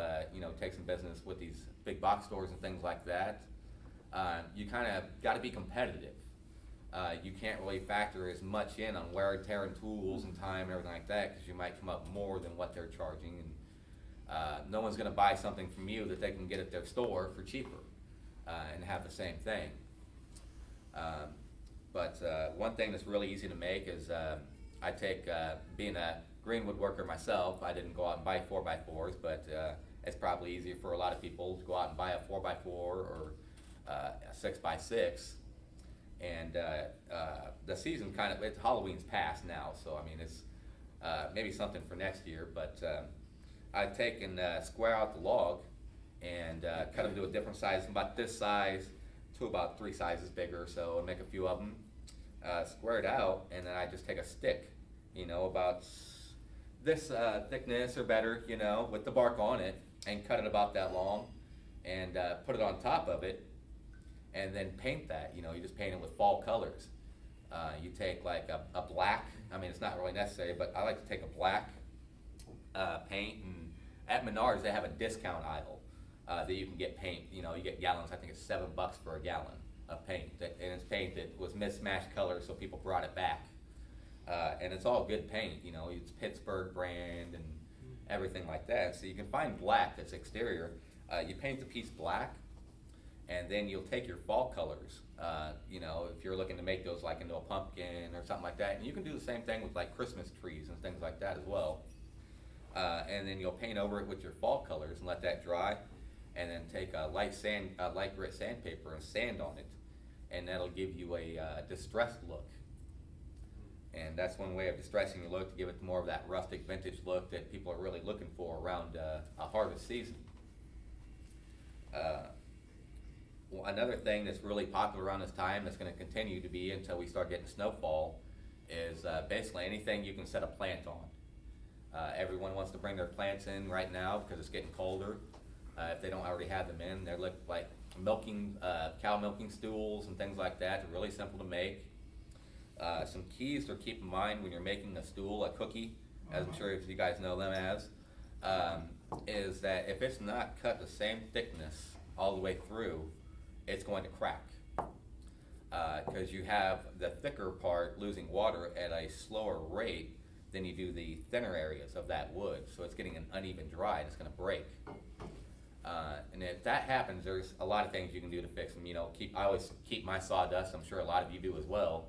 take some business with these big box stores and things like that, you kind of got to be competitive. you can't really factor as much in on wear and tear and tools and time and everything like that, because you might come up more than what they're charging, and no one's gonna buy something from you that they can get at their store for cheaper, and have the same thing. But one thing that's really easy to make is, I take, being a green woodworker myself, I didn't go out and buy 4x4s, but it's probably easier for a lot of people to go out and buy a 4x4 or a 6x6. And the season Halloween's past now, so I mean, it's maybe something for next year, but I've taken, square out the log and cut them to a different size, from about this size to about 3 sizes bigger, so I make a few of them, square it out, and then I just take a stick, you know, about this thickness or better, you know, with the bark on it, and cut it about that long, and put it on top of it, and then paint that. You know, you just paint it with fall colors. You take like a black, I mean, it's not really necessary, but I like to take a black paint, and at Menards they have a discount aisle that you can get paint. You know, you get gallons, I think it's $7 for a gallon of paint, and it's paint that was mismatched colors, so people brought it back. And it's all good paint, you know, it's Pittsburgh brand and everything like that. So you can find black that's exterior. You paint the piece black, and then you'll take your fall colors, you know, if you're looking to make those like into a pumpkin or something like that. And you can do the same thing with like Christmas trees and things like that as well. And then you'll paint over it with your fall colors and let that dry. And then take a light grit sandpaper and sand on it. And that'll give you a distressed look. And that's one way of distressing your look, to give it more of that rustic vintage look that people are really looking for around a harvest season. Another thing that's really popular around this time, that's going to continue to be until we start getting snowfall, is basically anything you can set a plant on. Everyone wants to bring their plants in right now because it's getting colder. If they don't already have them in, they look like cow milking stools and things like that. They're really simple to make. Some keys to keep in mind when you're making a stool, a cookie, as I'm sure if you guys know them as, is that if it's not cut the same thickness all the way through, it's going to crack. Because you have the thicker part losing water at a slower rate than you do the thinner areas of that wood. So it's getting an uneven dry and it's going to break. And if that happens, there's a lot of things you can do to fix them. You know, I always keep my sawdust. I'm sure a lot of you do as well.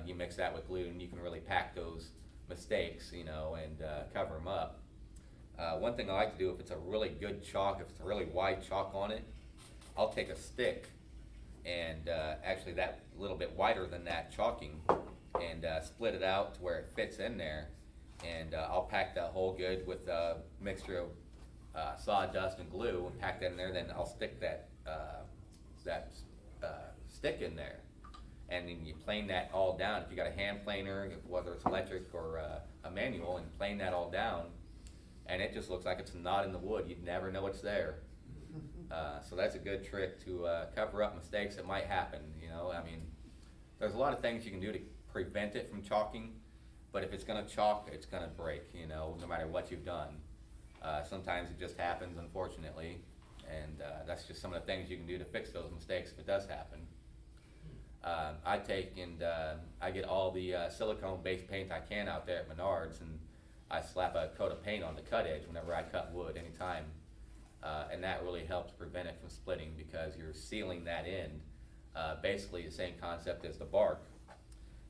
You mix that with glue, and you can really pack those mistakes, you know, and cover them up. One thing I like to do, if it's a really good chalk, if it's a really wide chalk on it, I'll take a stick and actually that little bit wider than that chalking, and split it out to where it fits in there, and I'll pack that hole good with a mixture of sawdust and glue, and pack that in there. Then I'll stick that stick in there, and then you plane that all down. If you got a hand planer, whether it's electric or a manual, and plane that all down, and it just looks like it's a knot in the wood. You'd never know it's there. So that's a good trick to cover up mistakes that might happen. You know, I mean, there's a lot of things you can do to prevent it from chalking, but if it's going to chalk, it's going to break, you know, no matter what you've done. Sometimes it just happens, unfortunately, and that's just some of the things you can do to fix those mistakes if it does happen. I take and I get all the silicone-based paint I can out there at Menards, and I slap a coat of paint on the cut edge whenever I cut wood anytime. And that really helps prevent it from splitting, because you're sealing that end, basically the same concept as the bark.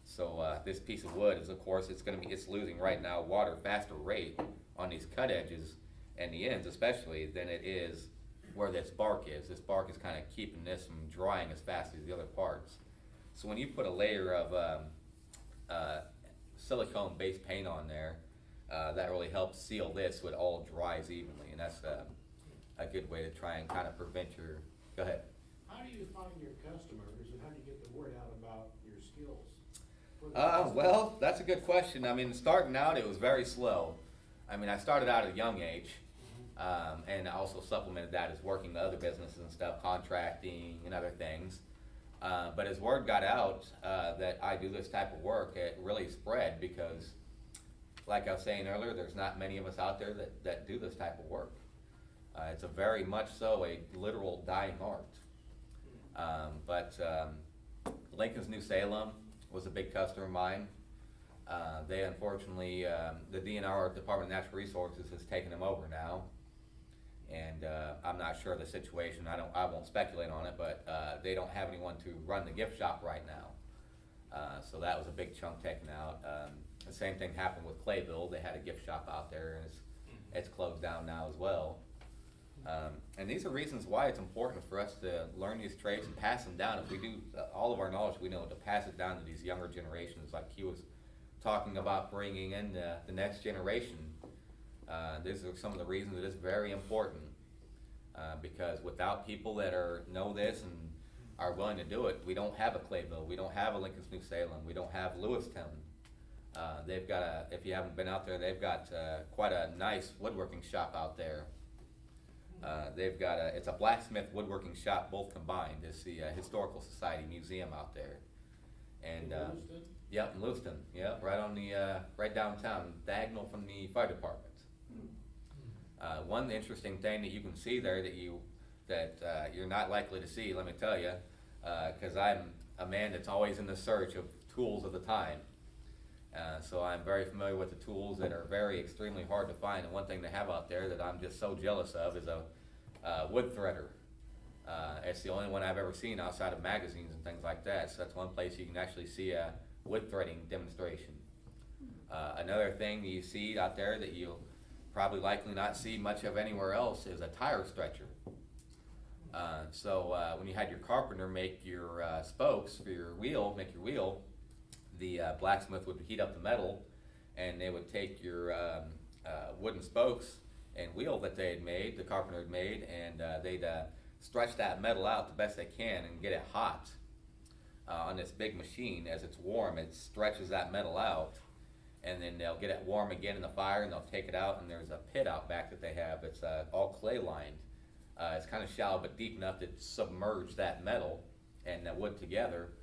So this piece of wood is, of course, it's losing right now water faster rate on these cut edges and the ends especially than it is where this bark is. This bark is kind of keeping this from drying as fast as the other parts. So when you put a layer of silicone-based paint on there, that really helps seal this so it all dries evenly, and that's a good way to try and kind of prevent your, go ahead. How do you find your customers, and how do you get the word out about your skills? Well, that's a good question. I mean, starting out, it was very slow. I mean, I started out at a young age, and I also supplemented that as working the other businesses and stuff, contracting and other things. But as word got out that I do this type of work, it really spread, because, like I was saying earlier, there's not many of us out there that do this type of work. It's a very much so a literal dying art. But Lincoln's New Salem was a big customer of mine. They unfortunately, the DNR, Department of Natural Resources, has taken them over now. And I'm not sure of the situation. I won't speculate on it, but they don't have anyone to run the gift shop right now. So that was a big chunk taken out. The same thing happened with Clayville. They had a gift shop out there, and it's closed down now as well. And these are reasons why it's important for us to learn these trades and pass them down. If we do all of our knowledge we know, to pass it down to these younger generations, like he was talking about bringing in the next generation. These are some of the reasons it is very important, because without people that know this and are willing to do it, we don't have a Clayville, we don't have a Lincoln's New Salem, we don't have Lewistown. They've got if you haven't been out there, they've got quite a nice woodworking shop out there. They've got it's a blacksmith woodworking shop, both combined. It's the Historical Society Museum out there. And yep, in Lewiston, yep, right on the right downtown, diagonal from the fire department. One interesting thing that you can see there that you're not likely to see, let me tell you, because I'm a man that's always in the search of tools of the time. So I'm very familiar with the tools that are extremely hard to find. And one thing they have out there that I'm just so jealous of is a wood threader. It's the only one I've ever seen outside of magazines and things like that. So that's one place you can actually see a wood threading demonstration. Another thing you see out there that you'll probably likely not see much of anywhere else is a tire stretcher. So when you had your carpenter make your spokes for your wheel, the blacksmith would heat up the metal, and they would take your wooden spokes and wheel that they had made, the carpenter had made, and they'd stretch that metal out the best they can and get it hot on this big machine. As it's warm, it stretches that metal out, and then they'll get it warm again in the fire, and they'll take it out, and there's a pit out back that they have. It's all clay lined. It's kind of shallow but deep enough to submerge that metal and that wood together,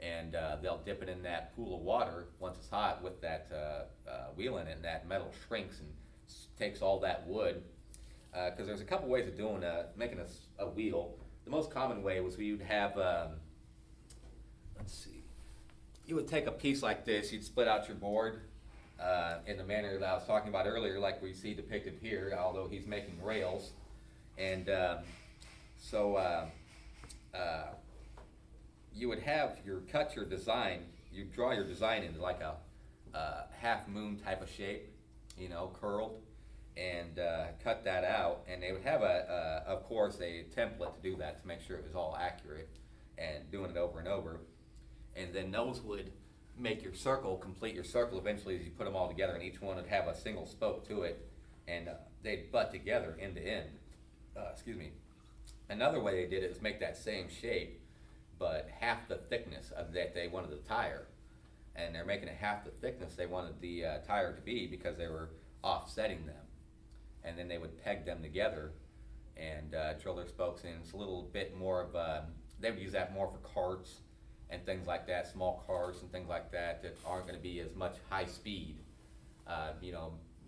and they'll dip it in that pool of water once it's hot with that wheel in it, and that metal shrinks and takes all that wood. Because there's a couple ways of doing making a wheel. The most common way was you'd have, let's see, you would take a piece like this, you'd split out your board in the manner that I was talking about earlier, like we see depicted here, although he's making rails. And you would have cut your design, you draw your design into like a half moon type of shape, curled, and cut that out. And they would have of course, a template to do that to make sure it was all accurate, and doing it over and over. And then those would make your circle, complete your circle eventually as you put them all together, and each one would have a single spoke to it, and they'd butt together end to end. Excuse me. Another way they did it is make that same shape, but half the thickness of that they wanted the tire. And they're making it half the thickness they wanted the tire to be because they were offsetting them. And then they would peg them together and drill their spokes in. It's a little bit more of they would use that more for carts and things like that, small carts and things like that aren't going to be as much high speed.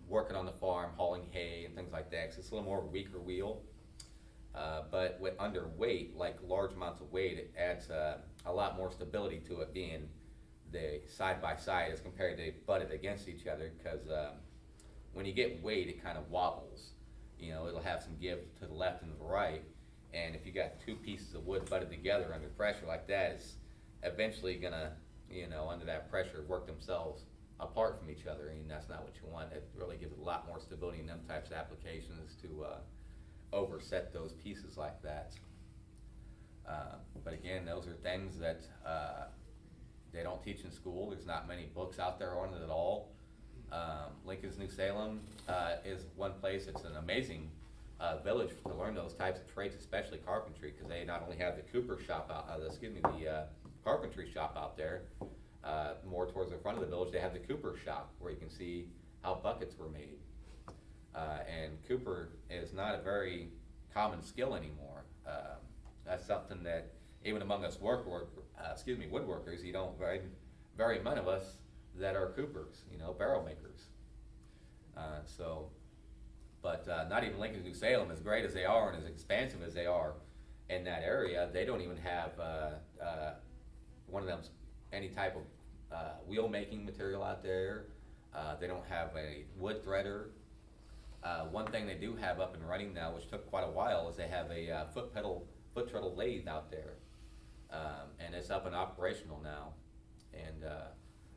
Working on the farm, hauling hay and things like that. 'Cause it's a little more weaker wheel. But with underweight, like large amounts of weight, it adds a lot more stability to it being the side by side as compared to butted against each other, because when you get weight, it kind of wobbles. It'll have some give to the left and the right, and if you got two pieces of wood butted together under pressure like that, it's eventually gonna, under that pressure, work themselves apart from each other, and that's not what you want. It really gives a lot more stability in them types of applications to overset those pieces like that. But again, those are things that they don't teach in school. There's not many books out there on it at all. Lincoln's New Salem is one place. It's an amazing village to learn those types of trades, especially carpentry, because they not only have the Cooper shop the carpentry shop out there. More towards the front of the village, they have the Cooper shop where you can see how buckets were made. And Cooper is not a very common skill anymore. That's something that even among us woodworkers, you don't very many of us that are Coopers, barrel makers. But not even Lincoln's New Salem, as great as they are and as expansive as they are in that area, they don't even have one of them's any type of, wheel making material out there. They don't have a wood threader. One thing they do have up and running now, which took quite a while, is they have a foot treadle lathe out there. And it's up and operational now. And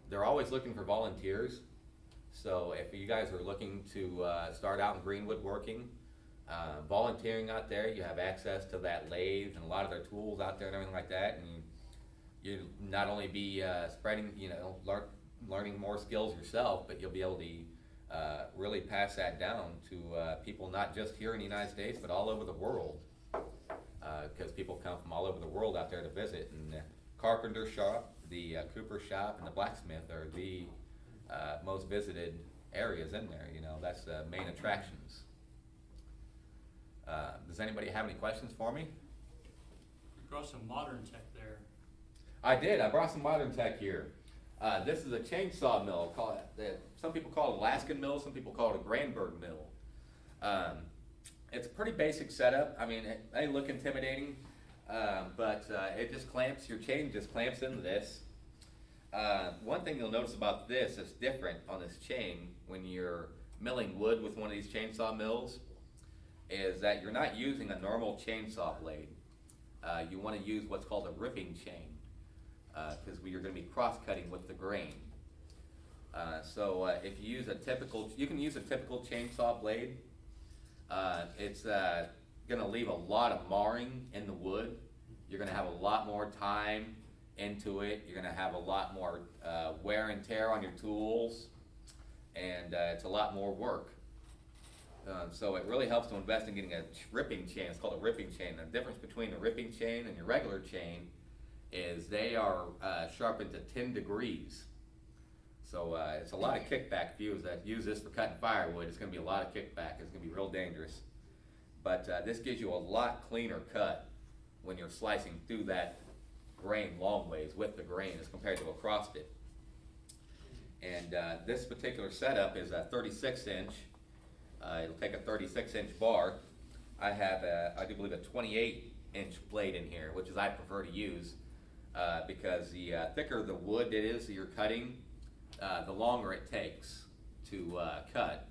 they're always looking for volunteers. So if you guys are looking to start out in Greenwood working, volunteering out there, you have access to that lathe and a lot of their tools out there and everything like that. And you not only be spreading, learning more skills yourself, but you'll be able to really pass that down to people not just here in the United States, but all over the world. Because people come from all over the world out there to visit. And the carpenter shop, the cooper shop, and the blacksmith are the most visited areas in there. That's the main attractions. Does anybody have any questions for me? You brought some modern tech there. I did. I brought some modern tech here. This is a chainsaw mill. Some people call it Alaskan mill. Some people call it a Granberg mill. It's a pretty basic setup. I mean, it may look intimidating, but it just clamps. Your chain just clamps into this. One thing you'll notice about this is different on this chain when you're milling wood with one of these chainsaw mills is that you're not using a normal chainsaw blade. You want to use what's called a ripping chain because you're going to be cross-cutting with the grain. So if you use you can use a typical chainsaw blade. It's going to leave a lot of marring in the wood. You're going to have a lot more time into it. You're going to have a lot more wear and tear on your tools, and it's a lot more work. So it really helps to invest in getting a ripping chain. It's called a ripping chain. The difference between a ripping chain and your regular chain is they are sharpened to 10 degrees. So it's a lot of kickback. If you use this for cutting firewood, it's going to be a lot of kickback. It's going to be real dangerous. But this gives you a lot cleaner cut when you're slicing through that grain long ways with the grain as compared to a cross dip. And this particular setup is a 36-inch. It'll take a 36-inch bar. I have, I do believe, a 28-inch blade in here, which is I prefer to use because the thicker the wood it is that you're cutting, the longer it takes to cut.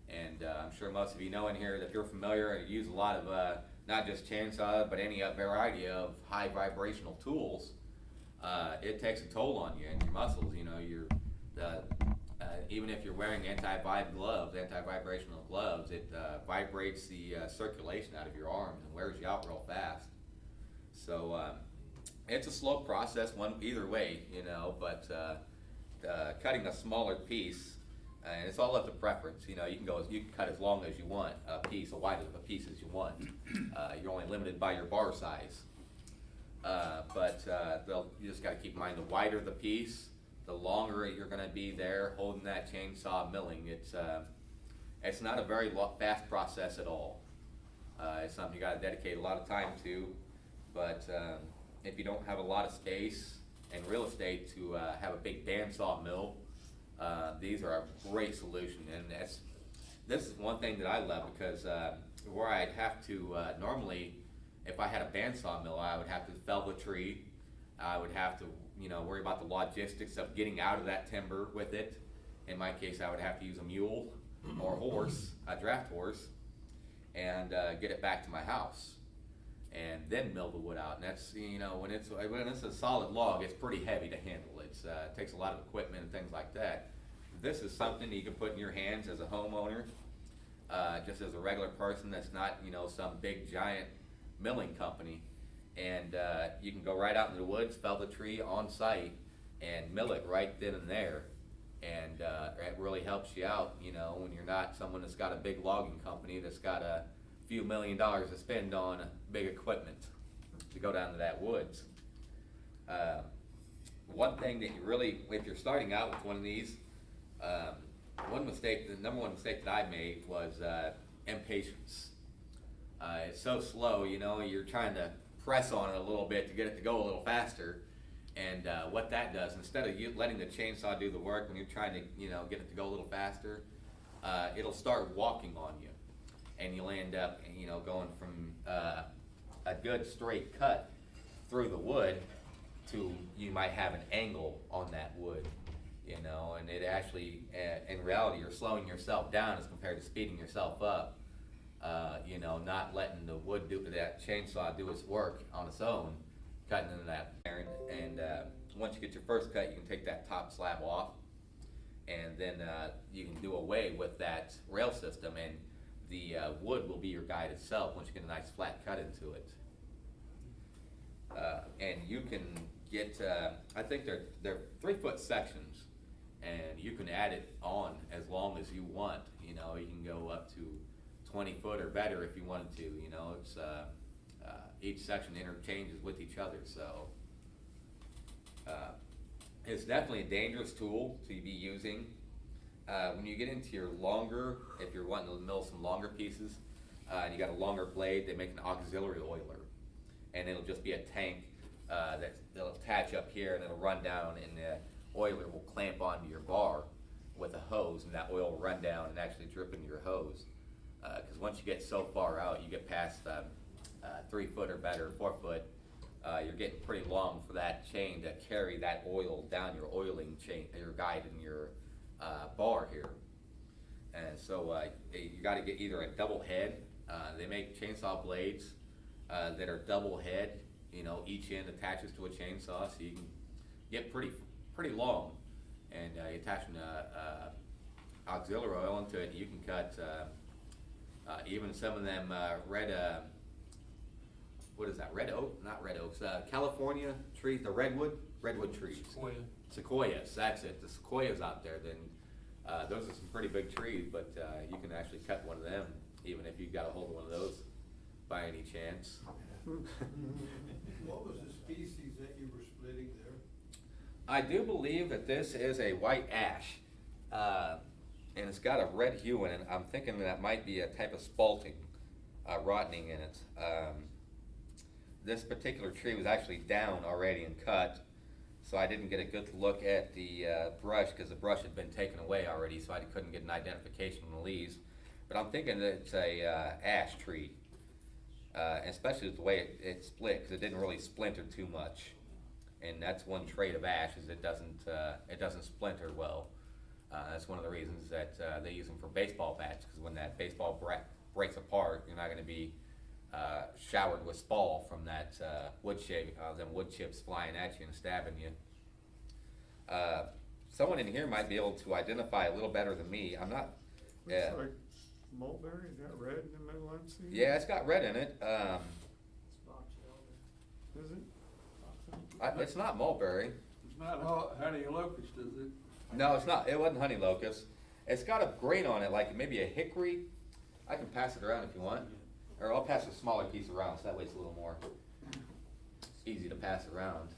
And I'm sure most of you know in here that if you're familiar, you use a lot of not just chainsaw, but any variety of high vibrational tools. It takes a toll on you and your muscles. Even if you're wearing anti-vibrational gloves, it vibrates the circulation out of your arms and wears you out real fast. So it's a slow process, either way, but cutting a smaller piece, and it's all up to preference. You can cut as long as you want a piece, as wide of a piece as you want. You're only limited by your bar size. But you just got to keep in mind, the wider the piece, the longer you're going to be there holding that chainsaw milling. It's not a very fast process at all. It's something you got to dedicate a lot of time to. But if you don't have a lot of space and real estate to have a big bandsaw mill, these are a great solution. And this is one thing that I love because where I'd have to normally, if I had a bandsaw mill, I would have to fell the tree. I would have to worry about the logistics of getting out of that timber with it. In my case, I would have to use a mule or a draft horse, and get it back to my house, and then mill the wood out. And that's when it's a solid log, it's pretty heavy to handle. It takes a lot of equipment and things like that. This is something that you can put in your hands as a homeowner, just as a regular person that's not some big giant milling company. And you can go right out into the woods, fell the tree on site, and mill it right then and there. And it really helps you out, when you're not someone that's got a big logging company that's got a few $1 million to spend on big equipment to go down to that woods. One thing that if you're starting out with one of these, the number one mistake that I made was impatience. It's so slow, you're trying to press on it a little bit to get it to go a little faster, and what that does, instead of you letting the chainsaw do the work when you're trying to get it to go a little faster, it'll start walking on you, and you'll end up going from a good straight cut through the wood to, you might have an angle on that wood, you know, and it actually, in reality, you're slowing yourself down as compared to speeding yourself up. You know, not letting the wood that chainsaw do its work on its own, cutting into that. And once you get your first cut, you can take that top slab off, and then you can do away with that rail system, and the wood will be your guide itself once you get a nice flat cut into it. And you can get, I think they're 3-foot sections, and you can add it on as long as you want. You know, you can go up to 20 foot or better if you wanted to. You know, it's each section interchanges with each other, so it's definitely a dangerous tool to be using. When you get into your longer, if you're wanting to mill some longer pieces, and you got a longer blade, they make an auxiliary oiler, and it'll just be a tank that'll attach up here, and it'll run down, and the oiler will clamp onto your bar with a hose, and that oil will run down and actually drip into your hose. Because once you get so far out, you get past 3 foot or better, 4 foot, you're getting pretty long for that chain to carry that oil down your oiling chain, your guide in your bar here. And so you got to get either a double head. They make chainsaw blades that are double head. You know, each end attaches to a chainsaw, so you can get pretty long. And you attach an auxiliary oil into it, and you can cut even some of them red. What is that? Red oak? Not red oaks. California trees, the redwood trees. Sequoias. That's it. The sequoias out there. Then those are some pretty big trees, but you can actually cut one of them, even if you got a hold of one of those by any chance. What was the species that you were splitting there? I do believe that this is a white ash, and it's got a red hue in it. I'm thinking that might be a type of spalting, rotting in it. This particular tree was actually down already and cut, so I didn't get a good look at the brush, because the brush had been taken away already, so I couldn't get an identification on the leaves. But I'm thinking that it's a ash tree, especially the way it split, because it didn't really splinter too much. And that's one trait of ash, is it doesn't splinter well. That's one of the reasons that they use them for baseball bats, because when that baseball breaks apart, you're not going to be showered with spall from that wood chips flying at you and stabbing you. Someone in here might be able to identify a little better than me. I'm not. Looks like mulberry, is that red in the middle I'm seeing? Yeah, it's got red in it. Is it? It's not mulberry. It's not a honey locust, is it? No, it's not. It wasn't honey locust. It's got a grain on it, like maybe a hickory. I can pass it around if you want. Or I'll pass a smaller piece around, so that way it's a little more easy to pass around.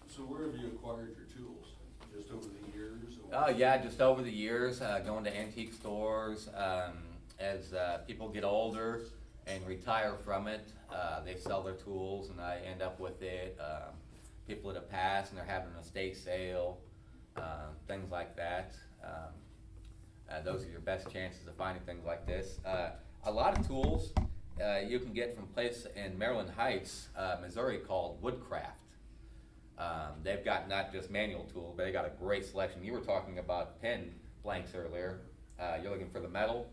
So where have you acquired your tools? Just over the years? Oh yeah, just over the years, going to antique stores. As people get older and retire from it, they sell their tools, and I end up with it. People that have passed and they're having an estate sale, things like that. Those are your best chances of finding things like this. A lot of tools you can get from a place in Maryland Heights, Missouri, called Woodcraft. They've got not just manual tools, but they got a great selection. You were talking about pen blanks earlier. You're looking for the metal.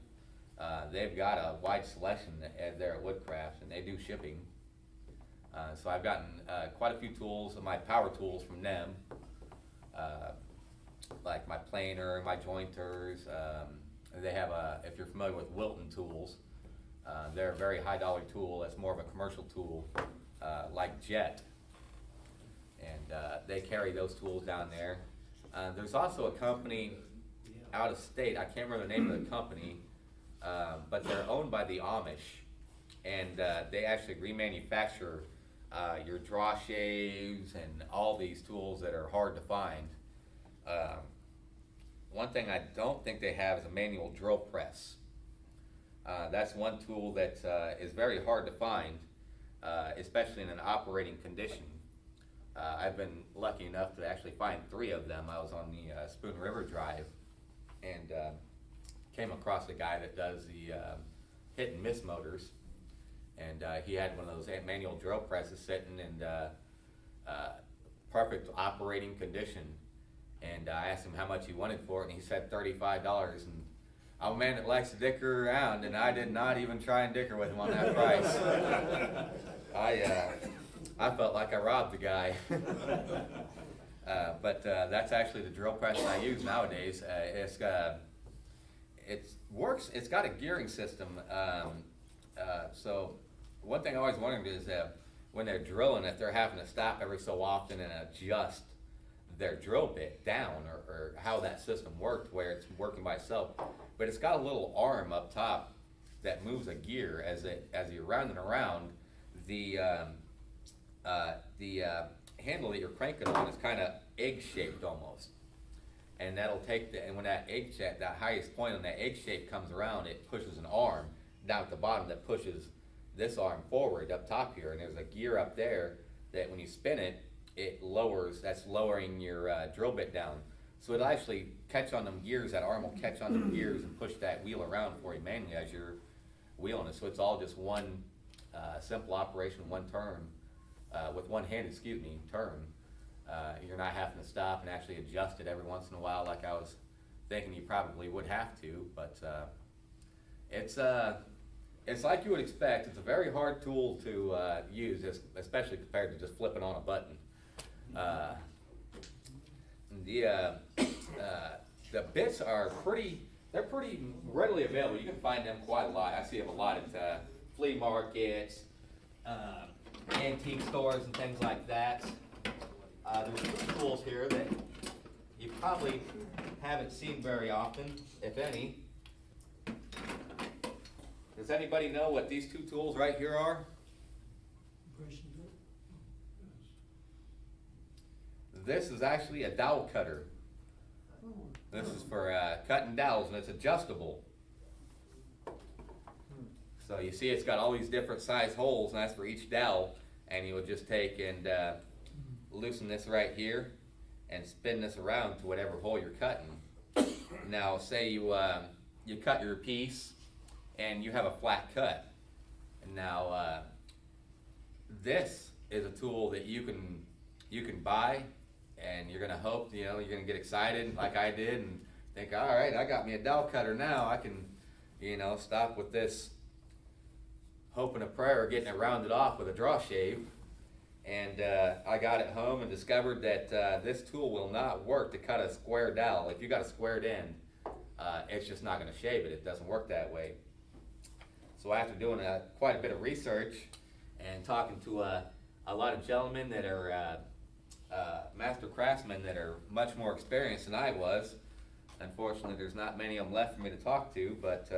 They've got a wide selection there at Woodcraft, and they do shipping. So I've gotten quite a few tools, my power tools from them, like my planer, my jointers. They have if you're familiar with Wilton tools, they're a very high dollar tool. That's more of a commercial tool, like Jet. And they carry those tools down there. There's also a company out of state, I can't remember the name of the company, but they're owned by the Amish, and they actually remanufacture your draw shaves and all these tools that are hard to find. One thing I don't think they have is a manual drill press. That's one tool that is very hard to find, especially in an operating condition. I've been lucky enough to actually find 3 of them. I was on the Spoon River Drive and came across a guy that does the hit and miss motors, and he had one of those manual drill presses sitting, and perfect operating condition. And I asked him how much he wanted for it, and he said $35. And I'm a man that likes to dicker around, and I did not even try and dicker with him on that price. I felt like I robbed the guy. But that's actually the drill press I use nowadays. It works. It's got a gearing system. So one thing I always wondered is when they're drilling, if they're having to stop every so often and adjust their drill bit down, or how that system worked, where it's working by itself. But it's got a little arm up top that moves a gear as you're rounding around. The handle that you're cranking on is kind of egg-shaped almost. And that'll take and when that that highest point on that egg shape comes around, it pushes an arm down at the bottom that pushes this arm forward up top here. And there's a gear up there that when you spin it, it lowers, that's lowering your drill bit down. So it'll actually catch on them gears, that arm will catch on them gears and push that wheel around for you manually as you're wheeling it. So it's all just one simple operation, one turn, with one hand, turn. You're not having to stop and actually adjust it every once in a while like I was thinking you probably would have to, but it's like you would expect. It's a very hard tool to use, especially compared to just flipping on a button. The bits are they're pretty readily available. You can find them quite a lot. I see them a lot at flea markets, antique stores and things like that. There's two tools here that you probably haven't seen very often, if any. Does anybody know what these two tools right here are? This is actually a dowel cutter. This is for cutting dowels, and it's adjustable. So you see it's got all these different size holes, and that's for each dowel. And you would just take and loosen this right here and spin this around to whatever hole you're cutting. Now say you cut your piece and you have a flat cut. And now this is a tool that you can buy, and you're gonna hope, you're gonna get excited like I did and think, all right, I got me a dowel cutter now. I can, stop with this hope and a prayer of getting it rounded off with a draw shave. And I got it home and discovered that this tool will not work to cut a square dowel. If you got a squared end, it's just not going to shave it. It doesn't work that way. So after doing quite a bit of research and talking to a lot of gentlemen that are master craftsmen that are much more experienced than I was, unfortunately there's not many of them left for me to talk to, but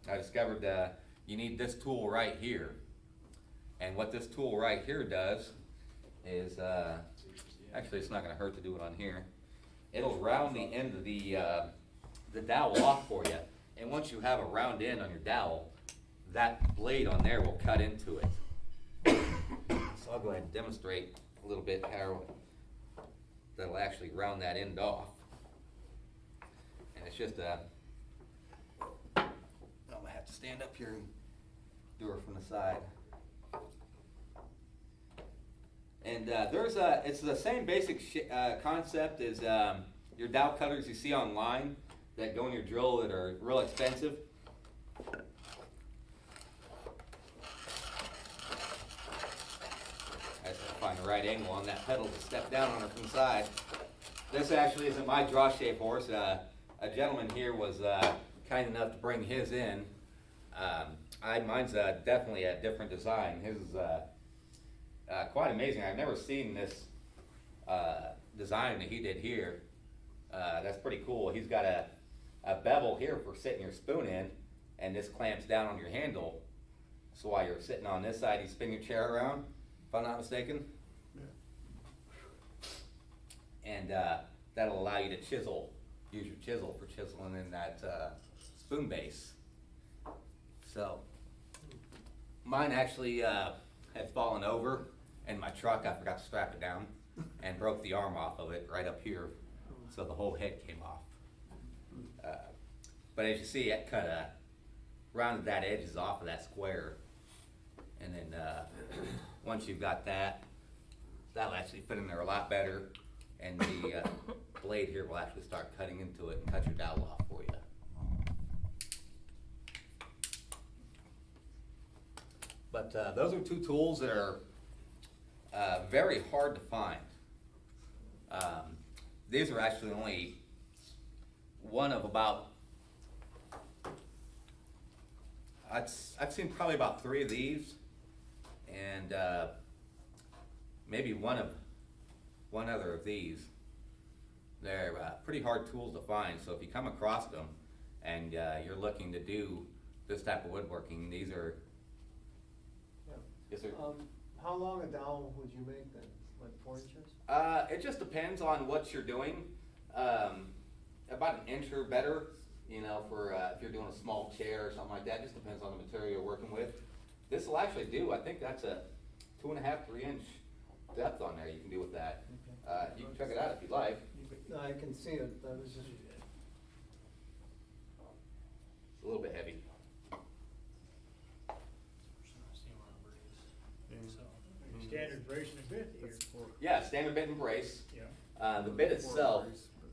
I discovered you need this tool right here. And what this tool right here does is, actually it's not going to hurt to do it on here. It'll round the end of the dowel off for you. And once you have a round end on your dowel, that blade on there will cut into it. So I'll go ahead and demonstrate a little bit how that'll actually round that end off. And it's just I'm gonna have to stand up here and do her from the side. And it's the same basic concept as your dowel cutters you see online that go in your drill that are real expensive. I just gotta find the right angle on that pedal to step down on her from the side. This actually isn't my draw shape horse. A gentleman here was kind enough to bring his in. Mine's definitely a different design. His is quite amazing. I've never seen this design that he did here. That's pretty cool. He's got a bevel here for sitting your spoon in, and this clamps down on your handle. So while you're sitting on this side, you spin your chair around, if I'm not mistaken. Yeah. And that'll allow you to chisel, use your chisel for chiseling in that spoon base. So mine actually had fallen over in my truck. I forgot to strap it down and broke the arm off of it right up here, so the whole head came off. But as you see, it kind of rounded that edges off of that square. And then once you've got that that'll actually fit in there a lot better, and the blade here will actually start cutting into it and cut your dowel off for you. But those are two tools that are very hard to find. These are actually only one of about, I've seen probably about 3 of these, and maybe one other of these. They're pretty hard tools to find, so if you come across them and you're looking to do this type of woodworking, these are. Yes, sir. How long a dowel would you make then? Like 4 inches? It just depends on what you're doing. About 1 inch or better, you know, for if you're doing a small chair or something like that. Just depends on the material you're working with. This will actually do, I think that's a 2.5, 3 inch depth on there you can do with that. You can check it out if you'd like. No, I can see it, that was just. It's a little bit heavy. Standard brace and bit here. Yeah, standard bit and brace. Yeah. The bit itself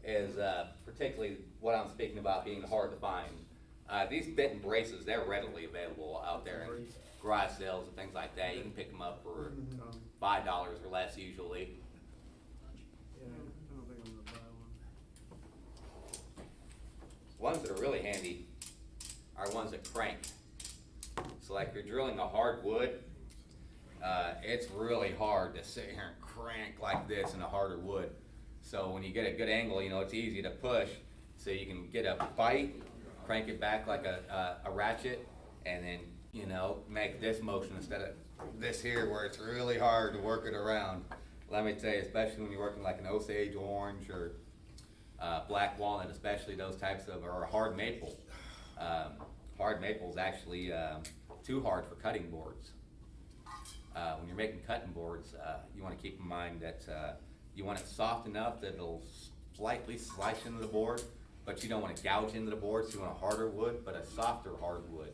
is particularly what I'm speaking about being hard to find. These bit and braces, they're readily available out there in garage sales and things like that. You can pick them up for $5 or less usually. Ones that are really handy are ones that crank. So like if you're drilling a hard wood, it's really hard to sit here and crank like this in a harder wood. So when you get a good angle, you know, it's easy to push, so you can get a bite, crank it back like a ratchet, and then, you know, make this motion instead of this here where it's really hard to work it around. Let me tell you, especially when you're working like an Osage orange or black walnut, especially those types of, or hard maple. Hard maple is actually too hard for cutting boards. When you're making cutting boards, you want to keep in mind that you want it soft enough that it'll slightly slice into the board, but you don't want to gouge into the board, so you want a harder wood, but a softer hard wood.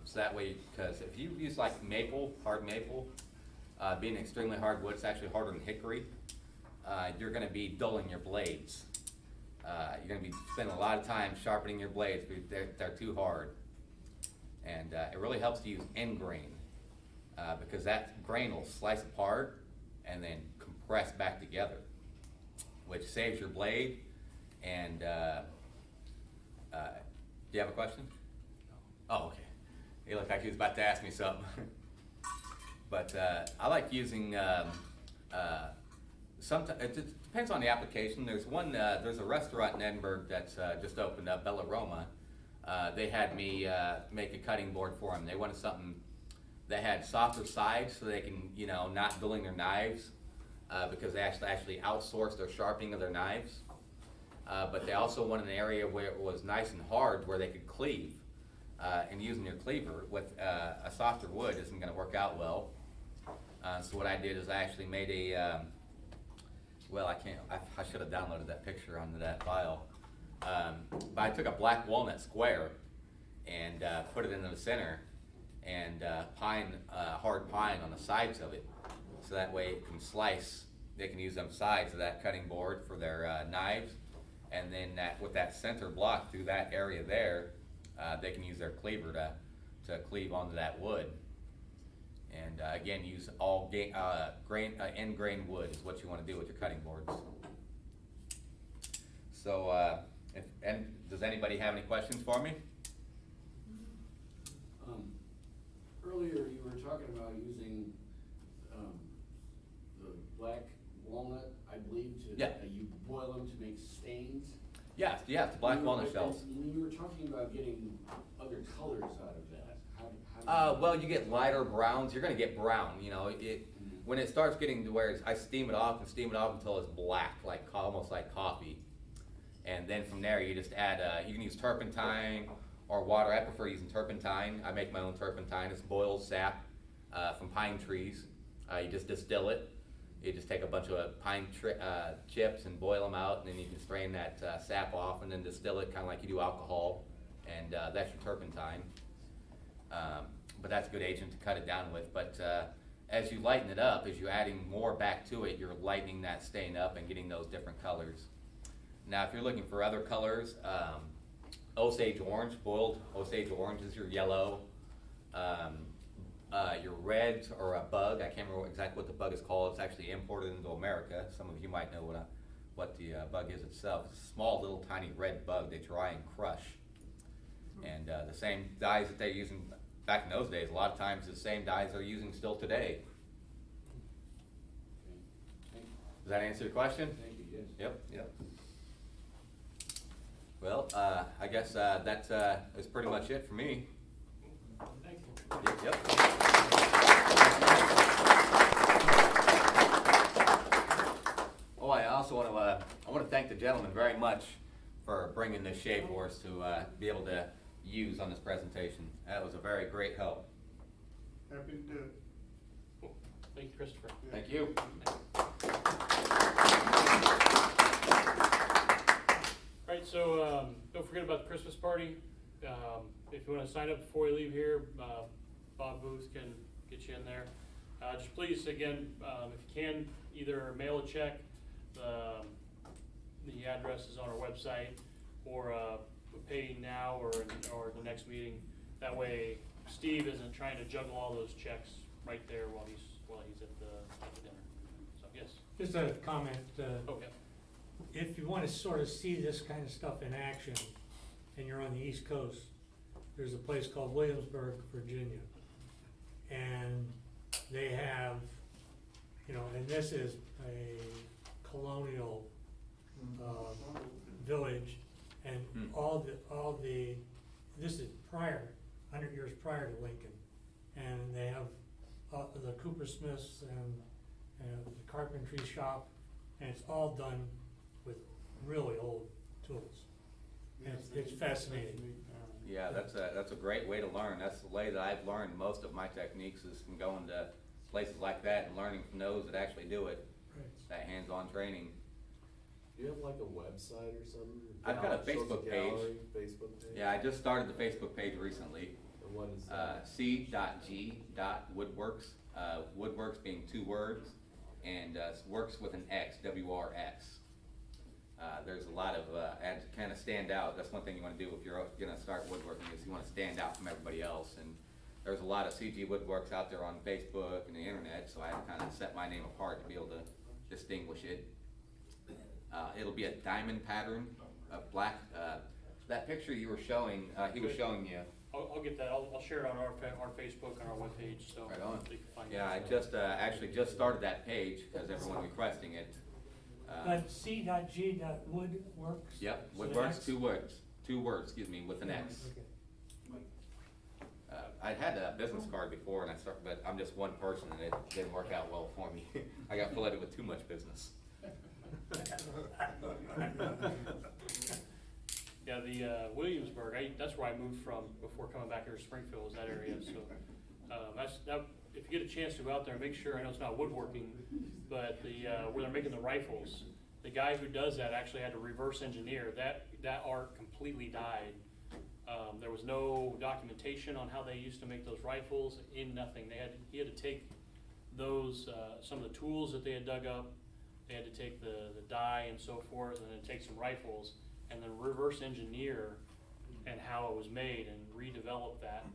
So that way, because if you use like maple, hard maple, being extremely hard wood, it's actually harder than hickory, you're going to be dulling your blades. You're going to be spending a lot of time sharpening your blades, but they're too hard. And it really helps to use end grain. Because that grain will slice apart and then compress back together, which saves your blade. And do you have a question? No. Oh, okay. He looked like he was about to ask me something. But I like using. Sometimes it depends on the application. There's one. There's a restaurant in Edinburgh that's just opened up, Bella Roma. They had me make a cutting board for them. They wanted something. They had softer sides so they can, you know, not dulling their knives because they actually outsourced their sharpening of their knives. But they also wanted an area where it was nice and hard where they could cleave. And using your cleaver with a softer wood isn't going to work out well. So what I did is I actually made a, I should have downloaded that picture onto that file. But I took a black walnut square and put it into the center, and hard pine on the sides of it, so that way it can slice. They can use them sides of that cutting board for their knives, and then with that center block through that area there, they can use their cleaver to cleave onto that wood. And again, use all end grain wood is what you want to do with your cutting boards. So, does anybody have any questions for me? Earlier you were talking about using the black walnut, I believe, to you boil them to make stains. Yes, the black walnut shells. When you were talking about getting other colors out of that, how well, you get lighter browns. You're going to get brown. You know, when it starts getting to where I steam it off until it's black, like almost like coffee, and then from there you just add. You can use turpentine or water. I prefer using turpentine. I make my own turpentine. It's boiled sap from pine trees. You just distill it. You just take a bunch of pine chips and boil them out, and then you can strain that sap off and then distill it kind of like you do alcohol, and that's your turpentine. But that's a good agent to cut it down with. But as you lighten it up, as you're adding more back to it, you're lightening that stain up and getting those different colors. Now, if you're looking for other colors, Osage orange, boiled Osage orange is your yellow. Your reds are a bug. I can't remember exactly what the bug is called. It's actually imported into America. Some of you might know what the bug is itself. It's a small little tiny red bug they dry and crush. And the same dyes that they're using back in those days, a lot of times the same dyes they're using still today. Does that answer your question? Thank you, yes. Yep. Well, I guess that's pretty much it for me. Thank you. Yep. Oh, I also want to thank the gentleman very much for bringing this shade for us to be able to use on this presentation. That was a very great help. Happy to do it. Cool. Thank you, Christopher. Thank you. All right, so don't forget about the Christmas party. If you want to sign up before you leave here, Bob Booth can get you in there. Just please, again, if you can, either mail a check. The address is on our website, or pay now or the next meeting. That way, Steve isn't trying to juggle all those checks right there while he's at the dinner. So yes. Just a comment, Oh yeah. if you wanna sort of see this kind of stuff in action, and you're on the East Coast, there's a place called Williamsburg, Virginia. And they have, and this is a colonial, village, and this is 100 years prior to Lincoln. And they have, the Cooper Smiths and the carpentry shop, and it's all done with really old tools. And it's fascinating. Yeah, that's a great way to learn. That's the way that I've learned most of my techniques, is from going to places like that and learning from those that actually do it. Right. That hands-on training. Do you have like a website or something? I've got a Social Facebook page. gallery, Facebook page? Yeah, I just started the Facebook page recently. And what is that? C.G.Woodworks. Woodworks being 2 words, and works with an X, W-R-X. There's a lot of ads that kind of stand out. That's one thing you want to do if you're going to start woodworking, is you want to stand out from everybody else. And there's a lot of CG Woodworks out there on Facebook and the internet, so I had to kind of set my name apart to be able to distinguish it. It'll be a diamond pattern, a black. That picture you were showing, he was showing you. I'll get that. I'll share it on our Facebook on our webpage, so Right on. you can find it. Yeah, I just actually just started that page because everyone requesting it. But C.G.Woodworks? Yep, So the Woodworks, next- 2 words, excuse me, with an X. Okay. I had a business card before, and but I'm just one person, and it didn't work out well for me. I got flooded with too much business. Yeah, the Williamsburg, that's where I moved from before coming back here to Springfield, was that area, so, if you get a chance to go out there, make sure, I know it's not woodworking, but where they're making the rifles, the guy who does that actually had to reverse engineer, that art completely died. There was no documentation on how they used to make those rifles, nothing. He had to take those, some of the tools that they had dug up, they had to take the dye and so forth, and then take some rifles, and then reverse engineer and how it was made and redevelop that,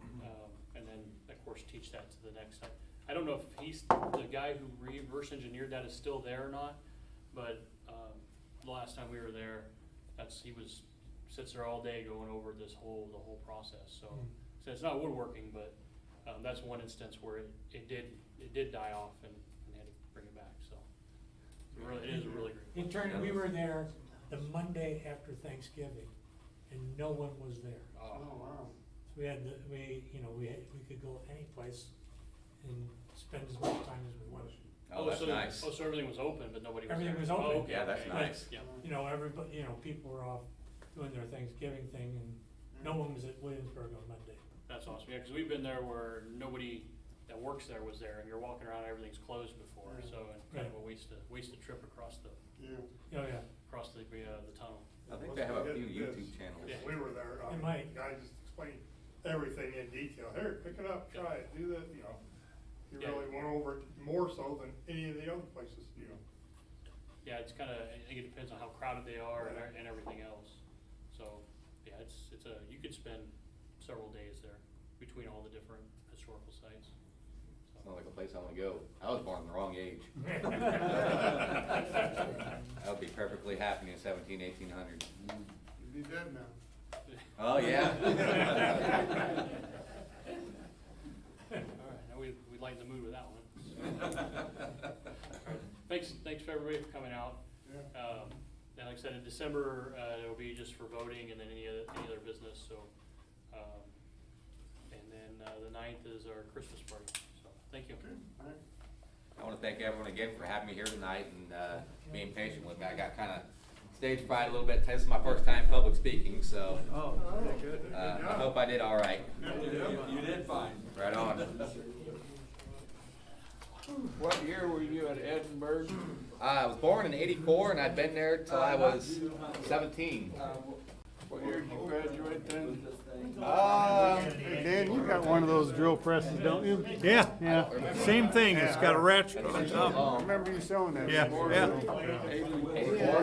and then of course teach that to the next time. I don't know if the guy who reverse engineered that is still there or not, but the last time we were there, he sits there all day going over the whole process. So it's not woodworking, but that's one instance where it did die off and they had to bring it back. So it is a really great. We were there the Monday after Thanksgiving, and no one was there. Oh, wow. So we could go any place and spend as much time as we wanted. Oh, that's nice. So everything was open, but nobody was Everything there. was open. Oh, okay. Yeah, that's Okay. nice. Yeah. Everybody, people were off doing their Thanksgiving thing, and no one was at Williamsburg on Monday. That's awesome. Yeah, because we've been there where nobody that works there was there, and you're walking around, everything's closed before, so it's kind of a waste of trip across the Yeah. Oh, yeah. the tunnel. I think they have a few YouTube channels. Yeah. We were there, It might. the guy just explained everything in detail. Here, pick it up, try it, do that, You Yeah. really went over it more so than any of the other places, you know. Yeah, it's kinda, I think it depends on how crowded they are and everything else. So, yeah, it's a, you could spend several days there between all the different historical sites. Sounds like a place I wanna go. I was born in the wrong age. I would be perfectly happy in 1800s. You'd be dead now. Oh, yeah. All right, now we lighten the mood with that one. Thanks for everybody for coming out. Yeah. And like I said, in December, it'll be just for voting and then any other business, so. And then, the 9th is our Christmas party, so, thank you. All right. I wanna thank everyone again for having me here tonight and, being patient with me. I got kinda stage fright a little bit. This is my first time public speaking, so, Oh, good. I hope I did all right. You did fine. Right on. What year were you at Edinburgh? I was born in '84 and I'd been there till I was 17. What year did you graduate then? Hey, Dan, you got one of those drill presses, don't you? Yeah. Same thing, it's got a ratchet on top. I remember you showing that. Yeah, before. yeah. 84.